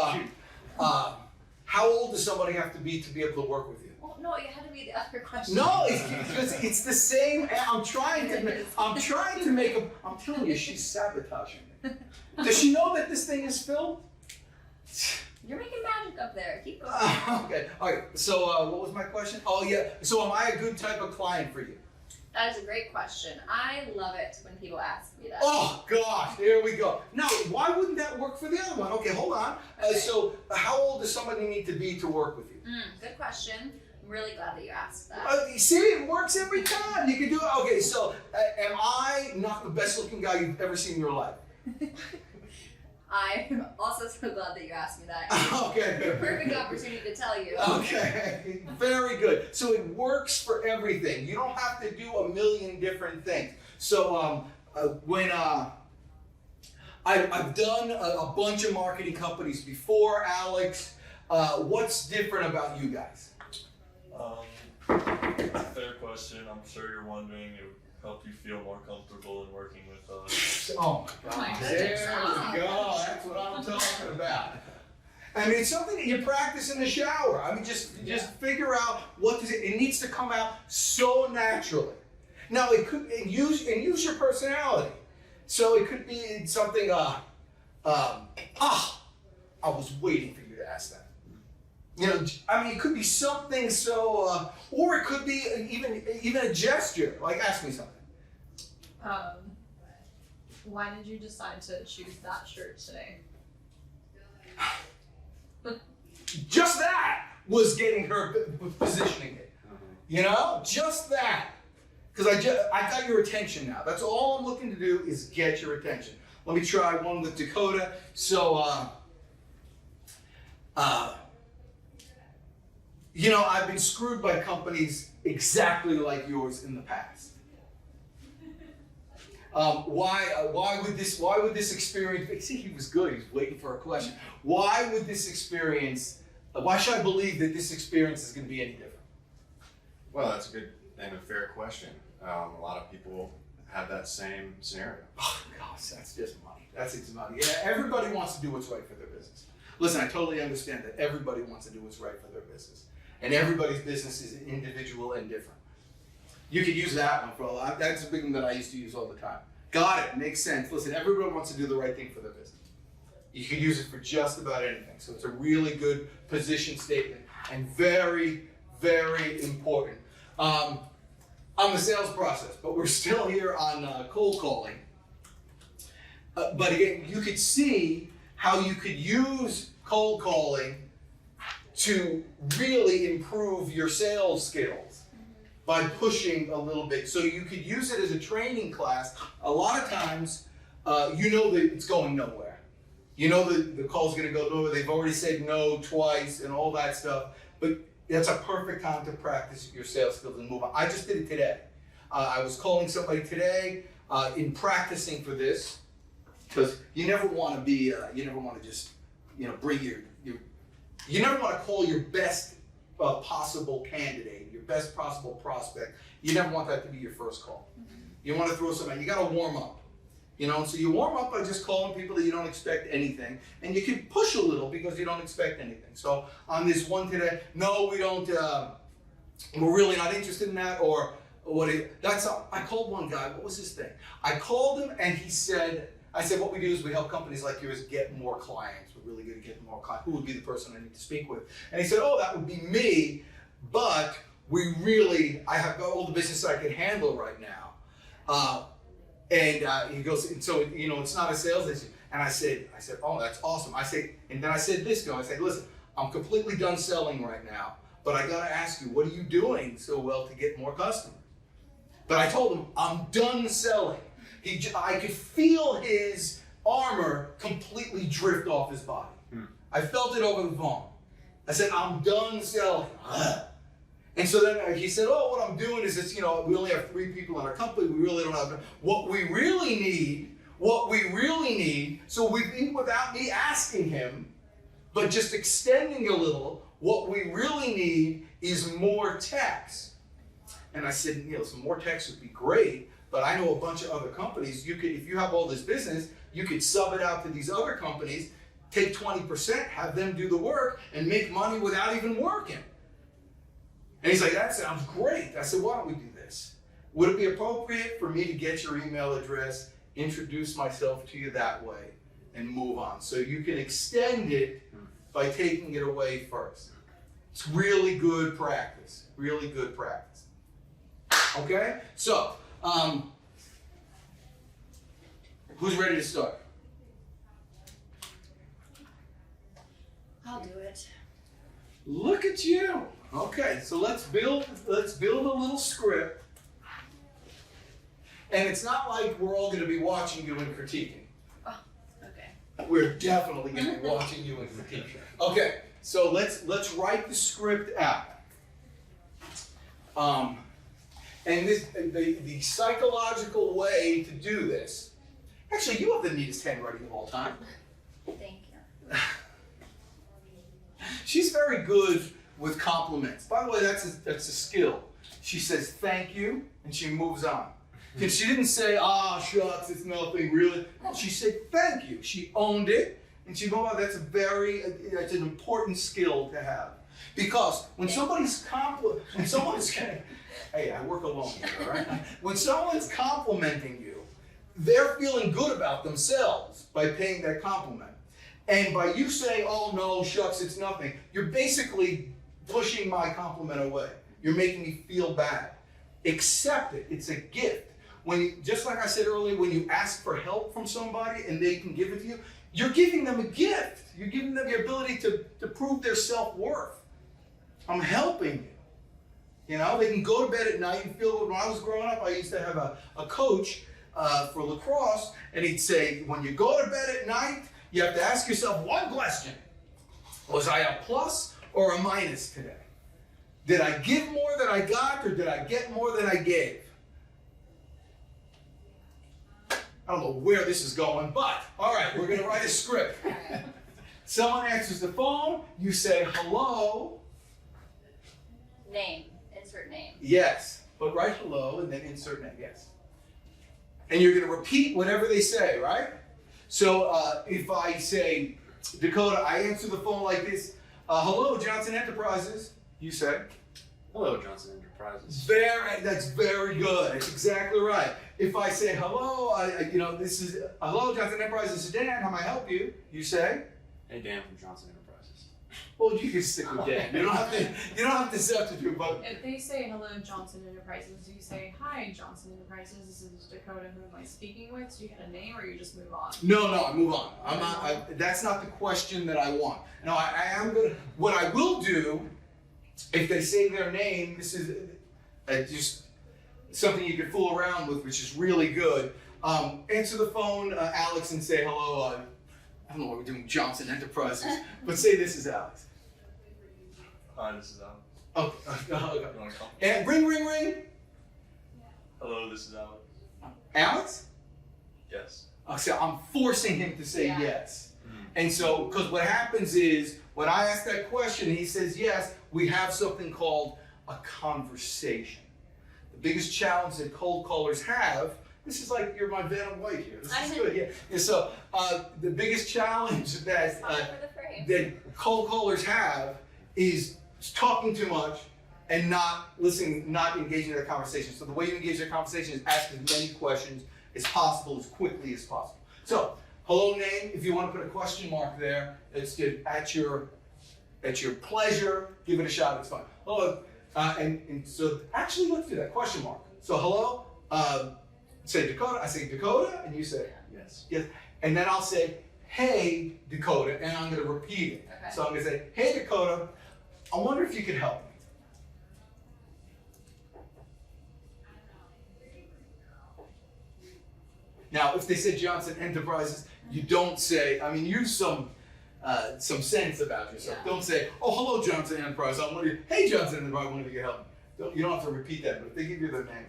how old does somebody have to be able to work with you? Well, no, it had to be the other question. No, it's the same. I'm trying to make a. I'm telling you, she's sabotaging me. Does she know that this thing is filmed? You're making magic up there. Keep going. Okay. All right. So what was my question? Oh yeah. So am I a good type of client for you? That is a great question. I love it when people ask me that. Oh gosh, there we go. Now, why wouldn't that work for the other one? Okay, hold on. Okay. So, how old does somebody need to be to work with you? Good question. I'm really glad that you asked that. You see, it works every time. You can do it. Okay, so am I not the best looking guy you've ever seen in your life? I'm also so glad that you asked me that. Okay, good. Perfect opportunity to tell you. Okay, very good. So it works for everything. You don't have to do a million different things. So when I've done a bunch of marketing companies before, Alex, what's different about you guys? Fair question. I'm sure you're wondering. It would help you feel more comfortable in working with us. Oh my my God, goodness. there we go. That's what I'm talking about. I mean, it's something that you practice in the shower. I mean, just figure out what does it needs to come out so naturally. Now, it could use your personality. So it could be something. I was waiting for you to ask that. You know, I mean, it could be something so, or it could be even a gesture. Like, ask me something. Why did you decide to choose that shirt today? Just that was getting her positioning it. You know, just that. Because I got your attention now. That's all I'm looking to do is get your attention. Let me try one with Dakota. So, you know, I've been screwed by companies exactly like yours in the past. Why would this experience? See, he was good. He was waiting for a question. Why would this experience? Why should I believe that this experience is going to be any different? Well, that's a good and a fair question. A lot of people have that same scenario. Oh gosh, that's just money. That's just money. Yeah, everybody wants to do what's right for their business. Listen, I totally understand that everybody wants to do what's right for their business, and everybody's business is individual and different. You could use that one for a lot. That's a big one that I used to use all the time. Got it. Makes sense. Listen, everybody wants to do the right thing for their business. You could use it for just about anything. So it's a really good position statement and very, very important. On the sales process, but we're still here on cold calling. But again, you could see how you could use cold calling to really improve your sales skills by pushing a little bit. So you could use it as a training class. A lot of times, you know that it's going nowhere. You know that the call's gonna go nowhere. They've already said no twice and all that stuff. But that's a perfect time to practice your sales skills and move on. I just did it today. I was calling somebody today in practicing for this, because you never want to be, you never want to just, bring you never want to call your best possible candidate, your best possible prospect. You never want that to be your first call. You want to throw somebody, you got to warm up. So you warm up by just calling people that you don't expect anything, and you can push a little because you don't expect anything. So on this one today, no, we don't, we're really not interested in that, or I called one guy, what was his thing? I called him and he said, what we do is we help companies like yours get more clients. We're really good at getting more clients. Who would be the person I need to speak with? And he said, oh, that would be me, but I have all the business I can handle right now. And he goes, so, it's not a sales issue. And I said, oh, that's awesome. And then I said this to him. I said, listen, I'm completely done selling right now, but I got to ask you, what are you doing so well to get more customers? But I told him, I'm done selling. I could feel his armor completely drift off his body. I felt it over the phone. I said, I'm done selling. And so then he said, oh, what I'm doing is we only have 3 people in our company. We really don't have what we really need, so without me asking him, but just extending a little, what we really need is more techs. And I said, some more techs would be great, but I know a bunch of other companies. If you have all this business, you could sub it out to these other companies, take 20%, have them do the work, and make money without even working. And he's like, that sounds great. I said, why don't we do this? Would it be appropriate for me to get your email address, introduce myself to you that way, and move on? So you can extend it by taking it away first. It's really good practice, really good practice. Okay? So, who's ready to start? I'll do it. Look at you. Okay, so let's build a little script. And it's not like we're all going to be watching you and critiquing. Okay. We're definitely going to be watching you and critiquing. Okay, so let's write the script out. And the psychological way to do this. Actually, you have the neatest handwriting of all time. Thank you. She's very good with compliments. By the way, that's a skill. She says thank you and she moves on. And she didn't say, shucks, it's nothing really. She said thank you. She owned it and she moved on. That's an important skill to have. Because when someone's hey, I work alone here, all right? When someone's complimenting you, they're feeling good about themselves by paying that compliment. And by you saying, oh no, shucks, it's nothing, you're basically pushing my compliment away. You're making me feel bad. Accept it. It's a gift. Just like I said earlier, when you ask for help from somebody and they can give it to you, you're giving them a gift. You're giving them the ability to prove their self-worth. I'm helping you. You know, they can go to bed at night and feel good. When I was growing up, I used to have a coach for lacrosse, and he'd say, when you go to bed at night, you have to ask yourself one question. Was I a plus or a minus today? Did I give more than I got, or did I get more than I gave? I don't know where this is going, but all right, we're going to write a script. Someone answers the phone, you say hello. Name. Insert name. Yes, but write hello and then insert name, yes. And you're going to repeat whatever they say, right? So if I say, Dakota, I answer the phone like this, hello, Johnson Enterprises, you say. Hello, Johnson Enterprises. That's very good. That's exactly right. If I say hello, this is hello, Johnson Enterprises. This is Dan. How may I help you? You say. Hey, Dan from Johnson Enterprises. Well, you can stick with Dan. You don't have to substitute. But If they say hello, Johnson Enterprises, do you say hi, Johnson Enterprises? This is Dakota. Who am I speaking with? Do you get a name, or you just move on? No, I move on. I'm not. That's not the question that I want. No, I am gonna. What I will do, if they say their name, this is just something you can fool around with, which is really good. Answer the phone, Alex, and say hello. I don't know what we're doing, Johnson Enterprises, but say this is Alex. Hi, this is Alex. Oh, You want to call? and ring. Hello, this is Alex. Alex? Yes. So I'm forcing him to say Yeah. yes. And so, because what happens is, when I ask that question and he says yes, we have something called a conversation. The biggest challenge that cold callers have, this is like you're my Vanna White here. This is good, yeah. And so, the biggest challenge that For the frame. that cold callers have is talking too much and not listening, not engaging in the conversation. So the way you engage in a conversation is ask as many questions as possible, as quickly as possible. So, hello name, if you want to put a question mark there, it's good. At your pleasure, give it a shot, it's fine. Hello, and so actually let's do that, question mark. So hello, say Dakota, I say Dakota, and you say Yes. yes. And then I'll say, hey Dakota, and I'm gonna repeat it. Okay. So I'm gonna say, hey Dakota, I wonder if you could help me. Now, if they said Johnson Enterprises, you don't say, use some sense about yourself. Yeah. Don't say, oh, hello, Johnson Enterprise. Hey, Johnson Enterprise, I wonder if you could help me. You don't have to repeat that, but if they give you their name.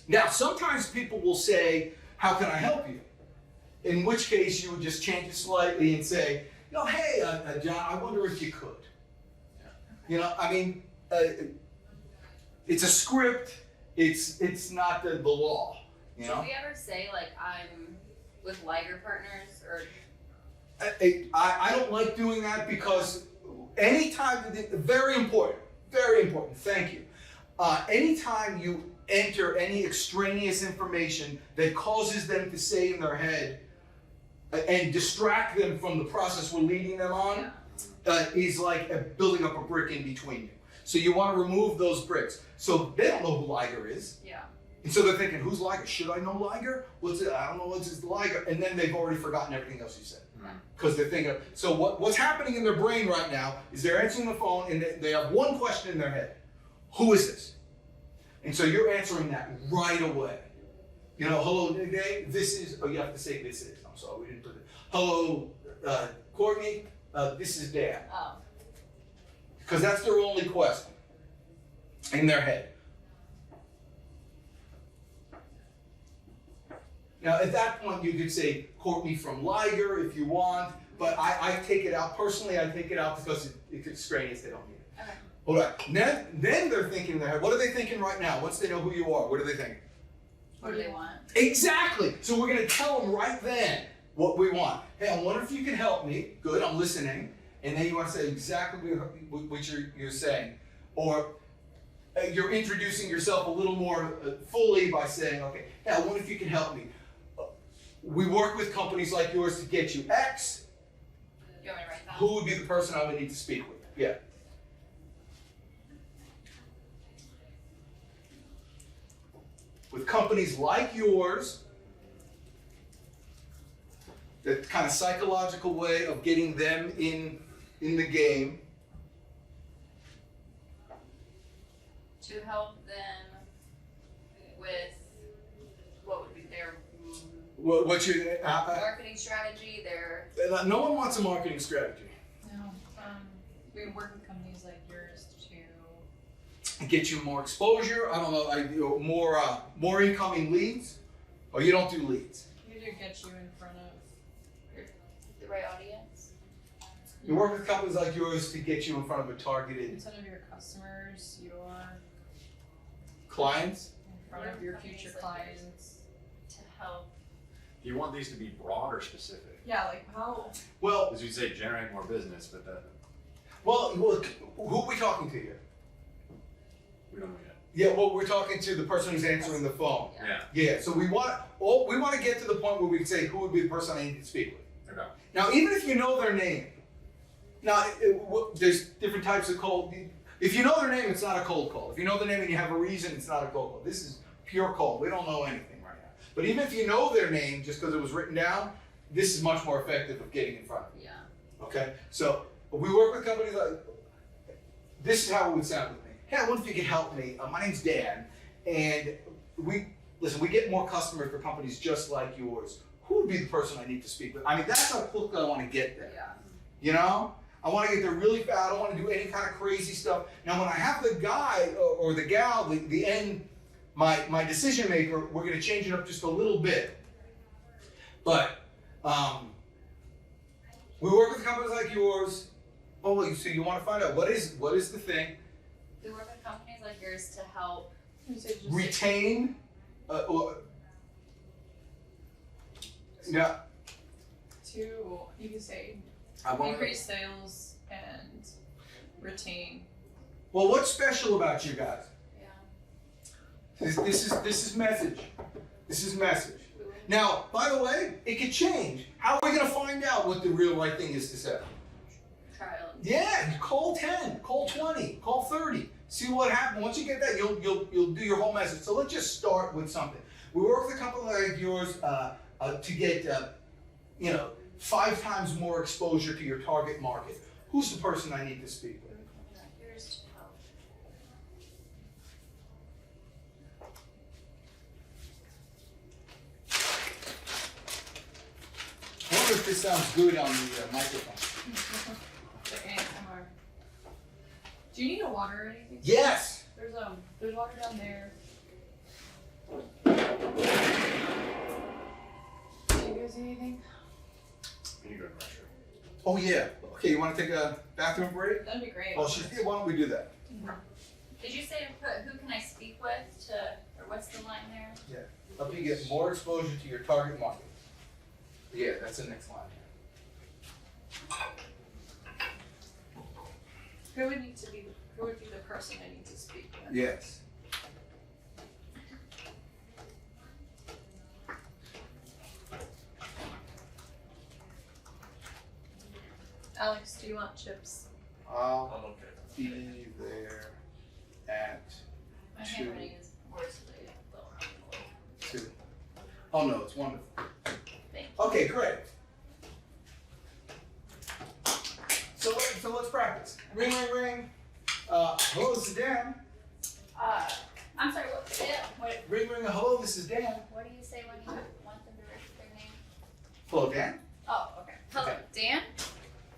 Now, sometimes people will say, how can I help you? In which case, you would just change it slightly and say, hey, John, I wonder if you could. It's a script. It's not the law. Should we ever say, like, I'm with lighter partners, or? I don't like doing that because anytime, very important, thank you. Anytime you enter any extraneous information that causes them to say in their head and distract them from the process we're leading them on, is like building up a brick in between you. So you want to remove those bricks. So they don't know who Liger is. Yeah. And so they're thinking, who's Liger? Should I know Liger? What's it? I don't know what's his Liger. And then they've already forgotten everything else you said. Because they're thinking, so what's happening in their brain right now is they're answering the phone and they have one question in their head. Who is this? And so you're answering that right away. You know, hello, Dave, this is, oh, you have to say this is. I'm sorry, we didn't put it. Hello, Courtney, this is Dan. Oh. Because that's their only question in their head. Now, at that point, you could say Courtney from Liger if you want, but I take it out. Personally, I take it out because it's extraneous. They don't need it. Okay. All right. Then they're thinking in their head, what are they thinking right now? Once they know who you are, what are they thinking? What do they want? Exactly. So we're going to tell them right then what we want. Hey, I wonder if you can help me. Good, I'm listening. And then you want to say exactly what you're saying. Or you're introducing yourself a little more fully by saying, okay, hey, I wonder if you can help me. We work with companies like yours to get you X. You want me to write that? Who would be the person I would need to speak with? Yeah. With companies like yours, that kind of psychological way of getting them in the game. To help them with what would be their What's your marketing strategy, their no one wants a marketing strategy. No. We work with companies like yours to Get you more exposure. I don't know. More incoming leads, or you don't do leads. either get you in front of the right audience. You work with companies like yours to get you in front of a targeted instead of your customers, your clients. in front of your future clients. To help. Do you want these to be broad or specific? Yeah, like how Well, Because you'd say generate more business, but that who are we talking to here? we don't know yet. Yeah, well, we're talking to the person who's answering the phone. Yeah. Yeah, so we want to get to the point where we can say who would be the person I need to speak with. Okay. Now, even if you know their name, now there's different types of cold. If you know their name, it's not a cold call. If you know the name and you have a reason, it's not a cold call. This is pure cold. We don't know anything right now. But even if you know their name, just because it was written down, this is much more effective of getting in front of them. Yeah. Okay, so we work with companies like. This is how it would sound with me. Hey, I wonder if you could help me. My name's Dan, and we get more customers for companies just like yours. Who would be the person I need to speak with? I mean, that's how quick I want to get there. Yeah. You know, I want to get there really fast. I don't want to do any kind of crazy stuff. Now, when I have the guy or the gal, the end, my decision maker, we're going to change it up just a little bit. But we work with companies like yours. Oh, so you want to find out what is the thing? We work with companies like yours to help. you say just Retain. Yeah. to you can say I want. increase sales and retain. Well, what's special about you guys? Yeah. This is message. This is message. Now, by the way, it could change. How are we going to find out what the real right thing is to say? Trial. Yeah, call 10, call 20, call 30. See what happens. Once you get that, you'll do your whole message. So let's just start with something. We work with a company like yours to get 5 times more exposure to your target market. Who's the person I need to speak with? Yours to help. I wonder if this sounds good on the microphone. The ASMR. Do you need a water or anything? Yes. There's water down there. Do you guys need anything? We need to go to the restroom. Oh yeah. Okay, you want to take a bathroom break? That'd be great. Oh, why don't we do that? Did you say who can I speak with to, or what's the line there? Help you get more exposure to your target market. Yeah, that's the next line. Who would be the person I need to speak with? Yes. Alex, do you want chips? I'm okay. be there at My 2. handwriting is worse today. Though. 2. Oh no, it's wonderful. Thank Okay, great. So let's practice. Ring, ring, ring. Hello, this is Dan. I'm sorry. What? Ring, ring. Hello, this is Dan. What do you say when you want them to repeat their name? Hello, Dan. Oh, okay. Hello, Okay. Dan.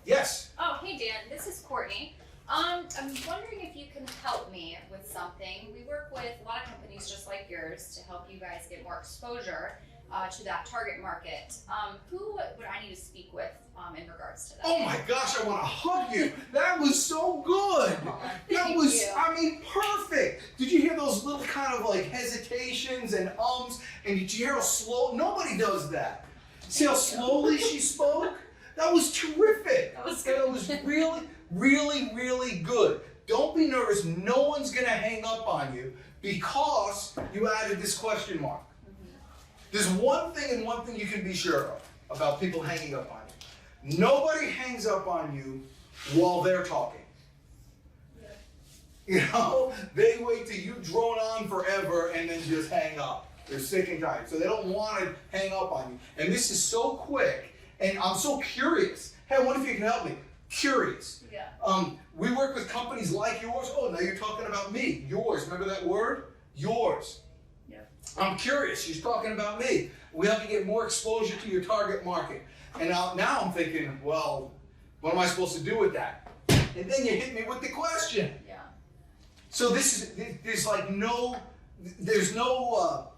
Yes. Oh, hey Dan. This is Courtney. I'm wondering if you can help me with something. We work with a lot of companies just like yours to help you guys get more exposure to that target market. Who would I need to speak with in regards to that? Oh my gosh, I want to hug you. That was so good. That Thank was, you. I mean, perfect. Did you hear those little kind of like hesitations and ums? And did you hear how slow? Nobody does that. See how slowly she spoke? That was terrific. That was That was really, really, really good. Don't be nervous. No one's going to hang up on you because you added this question mark. There's one thing and one thing you can be sure of about people hanging up on you. Nobody hangs up on you while they're talking. You know, they wait till you drone on forever and then just hang up. They're sick and tired. So they don't want to hang up on you. And this is so quick, and I'm so curious. Hey, I wonder if you can help me. Curious. Yeah. We work with companies like yours. Oh, now you're talking about me. Yours. Remember that word? Yours. Yeah. I'm curious. She's talking about me. We have to get more exposure to your target market. And now I'm thinking, well, what am I supposed to do with that? And then you hit me with the question. Yeah. So there's no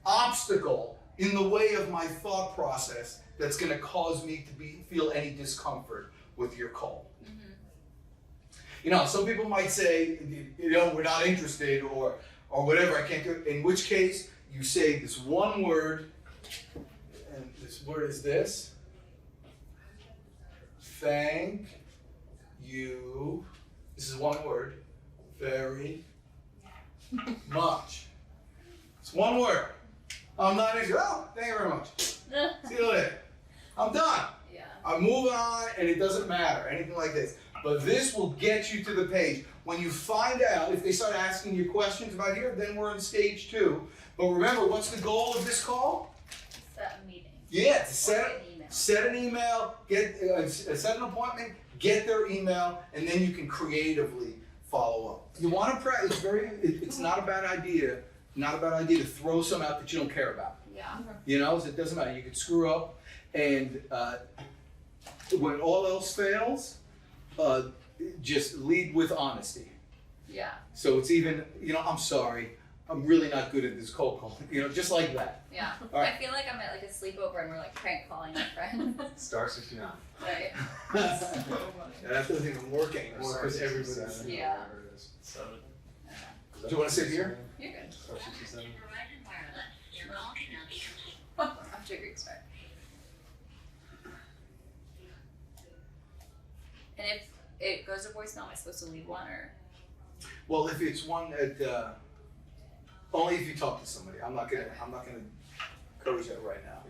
obstacle in the way of my thought process that's going to cause me to feel any discomfort with your call. You know, some people might say, you know, we're not interested or whatever, I can't do it. In which case, you say this one word, and this word is this. Thank you. This is one word. Very much. It's one word. I'm not interested. Oh, thank you very much. See you later. I'm done. Yeah. I'm moving on, and it doesn't matter, anything like this. But this will get you to the page. When you find out, if they start asking you questions about here, then we're in stage 2. But remember, what's the goal of this call? Set a meeting. Yeah, to set Or an email. set an email, set an appointment, get their email, and then you can creatively follow up. You want to practice. It's not a bad idea. Not a bad idea to throw some out that you don't care about. Yeah. You know, it doesn't matter. You could screw up, and when all else fails, just lead with honesty. Yeah. So it's even, you know, I'm sorry, I'm really not good at this cold calling. You know, just like that. Yeah. All right. I feel like I'm at like a sleepover and we're like prank calling our friends. Star 69. Right. And that doesn't even work anymore because everybody's. Yeah. 7. Do you want to sit here? You're good. Star 67. Verizon Wireless, your call cannot be completed. I'm sure you start. And if it goes to voicemail, am I supposed to leave one or? Well, if it's one that only if you talk to somebody. I'm not gonna encourage that right now.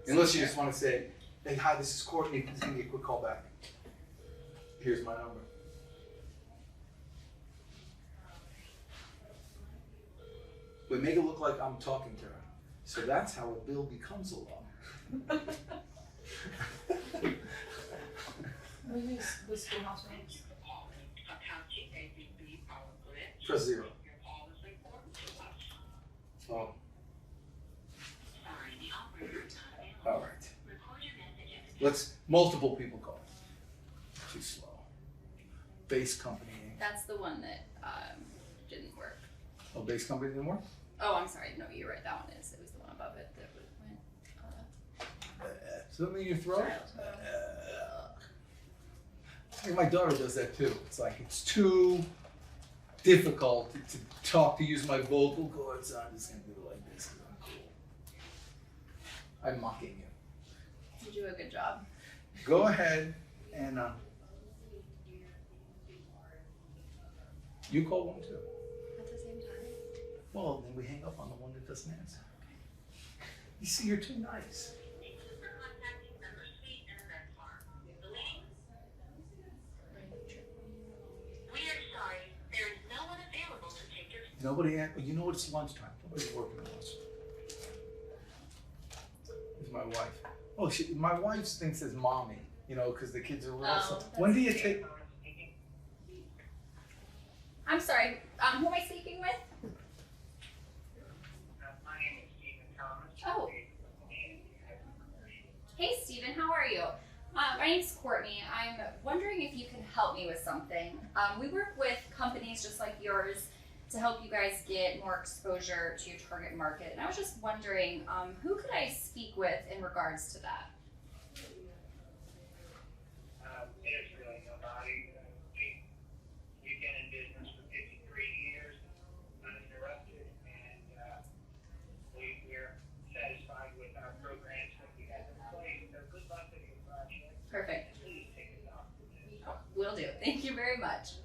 Unless you just want to say, hey, hi, this is Courtney. Please give me a quick call back. Here's my number. But make it look like I'm talking to her. So that's how a bill becomes a law. Maybe it's the schoolhouse names. Press 0. Oh, all right. Let's multiple people call. Too slow. Base company name. That's the one that didn't work. Oh, base company didn't work? Oh, I'm sorry. No, you're right. That one is. It was the one above it that went. Something in your throat? Sorry, I was- My daughter does that too. It's like it's too difficult to talk to use my vocal cords. So I'm just gonna do it like this because I'm cool. I'm mocking you. You do a good job. Go ahead and you call one too. At the same time. Well, then we hang up on the one that doesn't answer. You see, you're too nice. Nobody, you know what, it's lunchtime. Nobody's working on us. It's my wife. Oh, my wife thinks it's mommy, you know, because the kids are little. So that's when do you take? I'm sorry. Who am I speaking with? My name is Stephen Thomas. Oh. Hey, Stephen. How are you? My name's Courtney. I'm wondering if you can help me with something. We work with companies just like yours to help you guys get more exposure to your target market. And I was just wondering, who could I speak with in regards to that? There's really nobody. We've been in business for 53 years, uninterrupted, and we're satisfied with our programs that we have in place. So good luck with your project. Perfect. Please take it off the list. Will do. Thank you very much.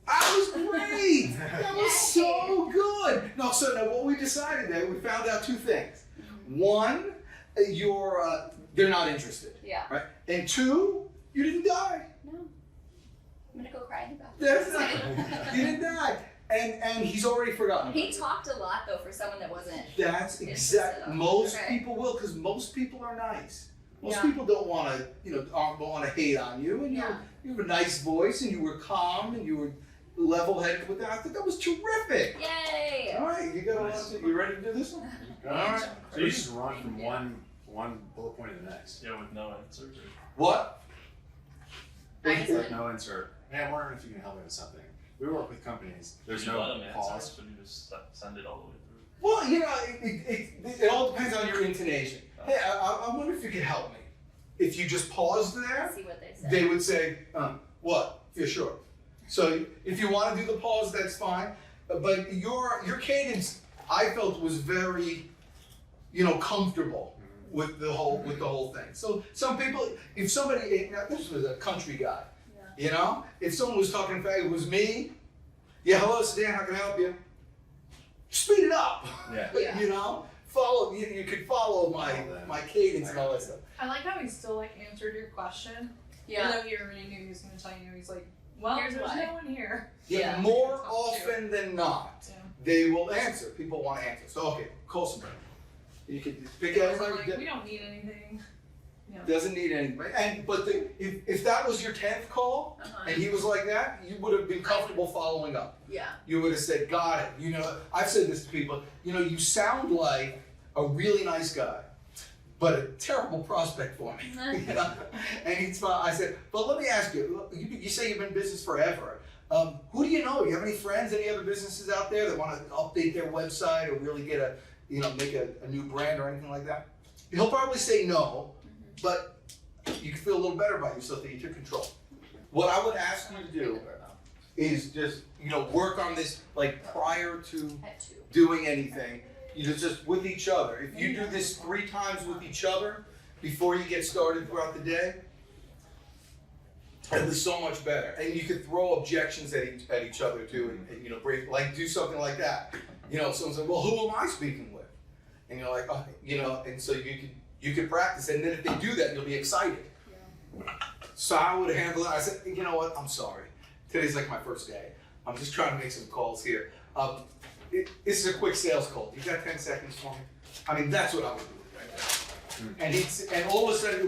That was great. That was so good. No, so now what we decided there, we found out two things. One, they're not interested, Yeah. right? And two, you didn't die. No. I'm gonna go cry in the bathroom. That's not, you didn't die. And he's already forgotten about He it. talked a lot though for someone that wasn't. That's Interested. exact. Most Okay. people will, because most people are nice. Most Yeah. people don't want to, don't want to hate on you. And Yeah. you have a nice voice, and you were calm, and you were level-headed with that. I think that was terrific. Yay! All right, you ready to do this one? All right. So you just run from one bullet point to the next. Yeah, with no answer. What? With no insert. Hey, I'm wondering if you can help me with something. We work with companies. There's You let no him pause. answer, so you just send it all the way through. Well, it all depends on your intonation. Hey, I wonder if you could help me. If you just paused there, See what they say. they would say, what? Yeah, sure. So if you want to do the pause, that's fine. But your cadence, I felt, was very, comfortable with the whole thing. So some people, if somebody, now this was a country guy, if someone was talking fast, it was me. Yeah, hello, it's Dan. How can I help you? Speed it up. Yeah. Yeah. Follow. You could follow my cadence and all that stuff. I like how he still like answered your question. Yeah. Even though he already knew he was going to tell you, he's like, well, Here's there's why. no one here. Yeah, Yeah. more often than not, Yeah. they will answer. People want to answer. So, okay, call somebody. You can pick So anybody. like, we don't need anything. Doesn't need anybody. But if that was your 10th call Uh-huh. and he was like that, you would have been comfortable following up. Yeah. You would have said, got it. I've said this to people. You sound like a really nice guy, but a terrible prospect for me. And I said, but let me ask you. You say you've been in business forever. Who do you know? Do you have any friends, any other businesses out there that want to update their website or really get make a new brand or anything like that? He'll probably say no, but you can feel a little better about yourself that you took control. What I would ask you to do is just, work on this like prior to At 2. doing anything. Just with each other. If you do this 3 times with each other before you get started throughout the day, it'll be so much better. And you could throw objections at each other too, and break, do something like that. Someone said, well, who am I speaking with? And you're like, oh, and so you could practice. And then if they do that, you'll be excited. Yeah. So I would handle it. I said, you know what? I'm sorry. Today's like my first day. I'm just trying to make some calls here. This is a quick sales call. You got 10 seconds for me? I mean, that's what I would do right now. And all of a sudden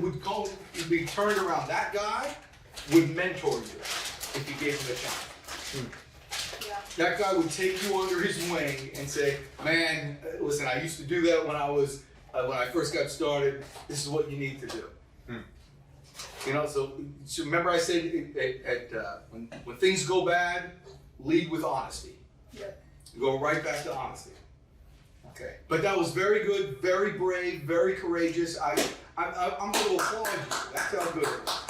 it'd be turned around. That guy would mentor you if you gave him a chance. Yeah. That guy would take you under his wing and say, man, listen, I used to do that when I first got started. This is what you need to do. So remember I said when things go bad, lead with honesty. Yep. Go right back to honesty. Okay. But that was very good, very brave, very courageous. I'm going to applaud you. That's how good it was.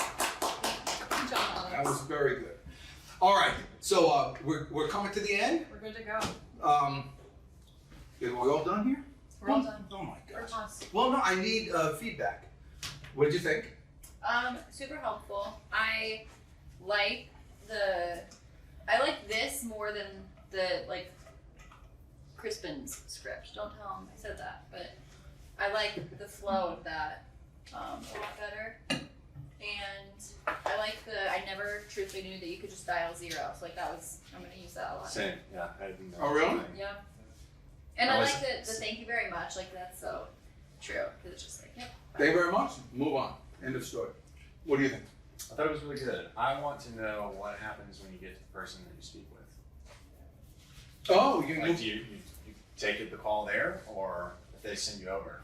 Good job, Alex. That was very good. All right. So we're coming to the end. We're good to go. Are we all done here? We're all done. Oh my We're gosh. close. Well, no, I need feedback. What did you think? Super helpful. I like this more than the Crispin's script. Don't tell him I said that, but I like the flow of that a lot better. And I like I never truthfully knew that you could just dial 0. So like I'm gonna use that a lot. Same, yeah. I didn't know. Oh, really? Yeah. And I I was- like the thank you very much. Like that's so true. Cause it's just like, yep. Thank you very much. Move on. End of story. What do you think? I thought it was really good. I want to know what happens when you get to the person that you speak with. Oh, you Like, do you take the call there, or if they send you over?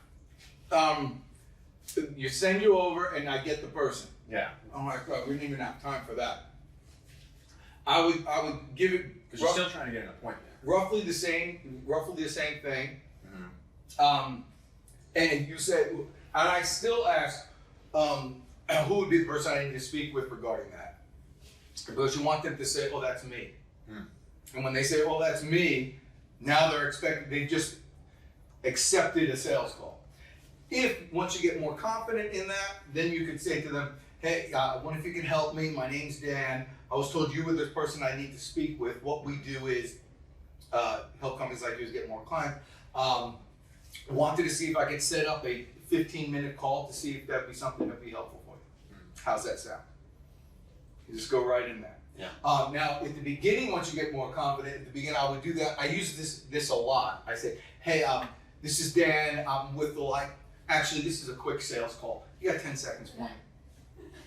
you send you over and I get the person. Yeah, Oh my God, we didn't even have time for that. I would give it because you're still trying to get an appointment. roughly the same thing. Mm-hmm. And you said, and I still ask, who would be the person I need to speak with regarding that? Because you want them to say, oh, that's me. Hmm. And when they say, oh, that's me, now they just accepted a sales call. If, once you get more confident in that, then you could say to them, hey, I wonder if you can help me. My name's Dan. I was told you were the person I need to speak with. What we do is help companies like yours get more clients. Wanted to see if I could set up a 15-minute call to see if that'd be something that'd be helpful for you. How's that sound? You just go right in there. Yeah. Now, at the beginning, once you get more confident, at the beginning, I would do that. I use this a lot. I say, hey, this is Dan. I'm with the actually, this is a quick sales call. You got 10 seconds for me.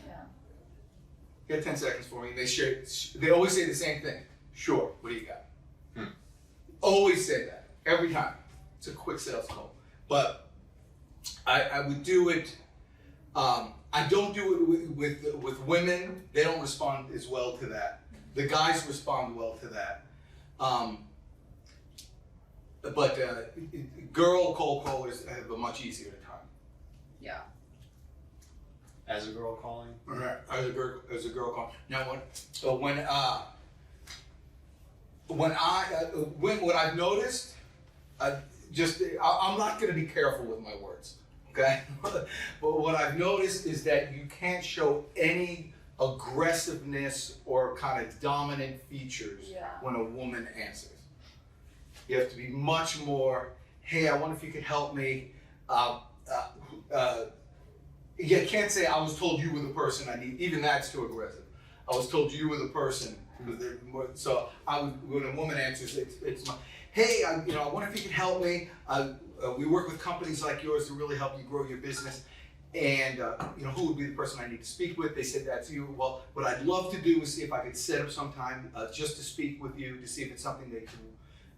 Yeah. You got 10 seconds for me. They always say the same thing. Sure, what do you got? Always say that, every time. It's a quick sales call. But I would do it, I don't do it with women. They don't respond as well to that. The guys respond well to that. But girl cold callers have a much easier time. Yeah. As a girl calling? Right. As a girl call. Now what I've noticed, I'm not going to be careful with my words, okay? But what I've noticed is that you can't show any aggressiveness or kind of dominant features when a woman answers. You have to be much more, hey, I wonder if you could help me. You can't say, I was told you were the person I need. Even that's too aggressive. I was told you were the person. So when a woman answers, it's my, hey, I wonder if you could help me. We work with companies like yours to really help you grow your business. And who would be the person I need to speak with? They said that's you. Well, what I'd love to do is see if I could set up some time just to speak with you to see if it's something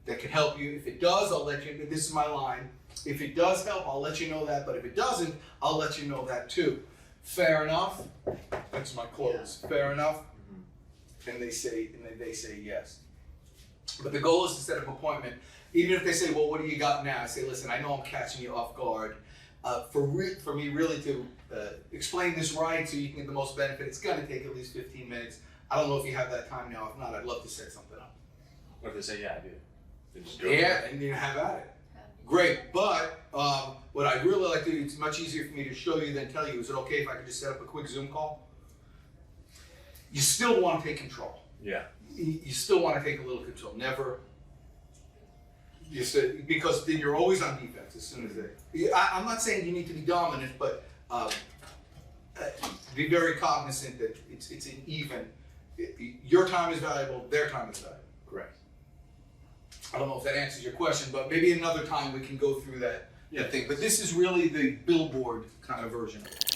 that can help you. If it does, I'll let you know. This is my line. If it does help, I'll let you know that. But if it doesn't, I'll let you know that too. Fair enough? That's my close. Yeah. Fair enough? Mm-hmm. And they say yes. But the goal is to set up an appointment. Even if they say, well, what do you got now? I say, listen, I know I'm catching you off guard. For me really to explain this right so you can get the most benefit, it's going to take at least 15 minutes. I don't know if you have that time now. If not, I'd love to set something up. What if they say, yeah, I do? Then just go and you have at it. Great, but what I'd really like to do, it's much easier for me to show you than tell you. Is it okay if I could just set up a quick Zoom call? You still want to take control. Yeah. You still want to take a little control. Never. Because then you're always on defense as soon as they. I'm not saying you need to be dominant, but be very cognizant that it's an even. Your time is valuable. Their time is valuable. Correct. I don't know if that answers your question, but maybe another time we can go through that thing. But this is really the billboard kind of version of it.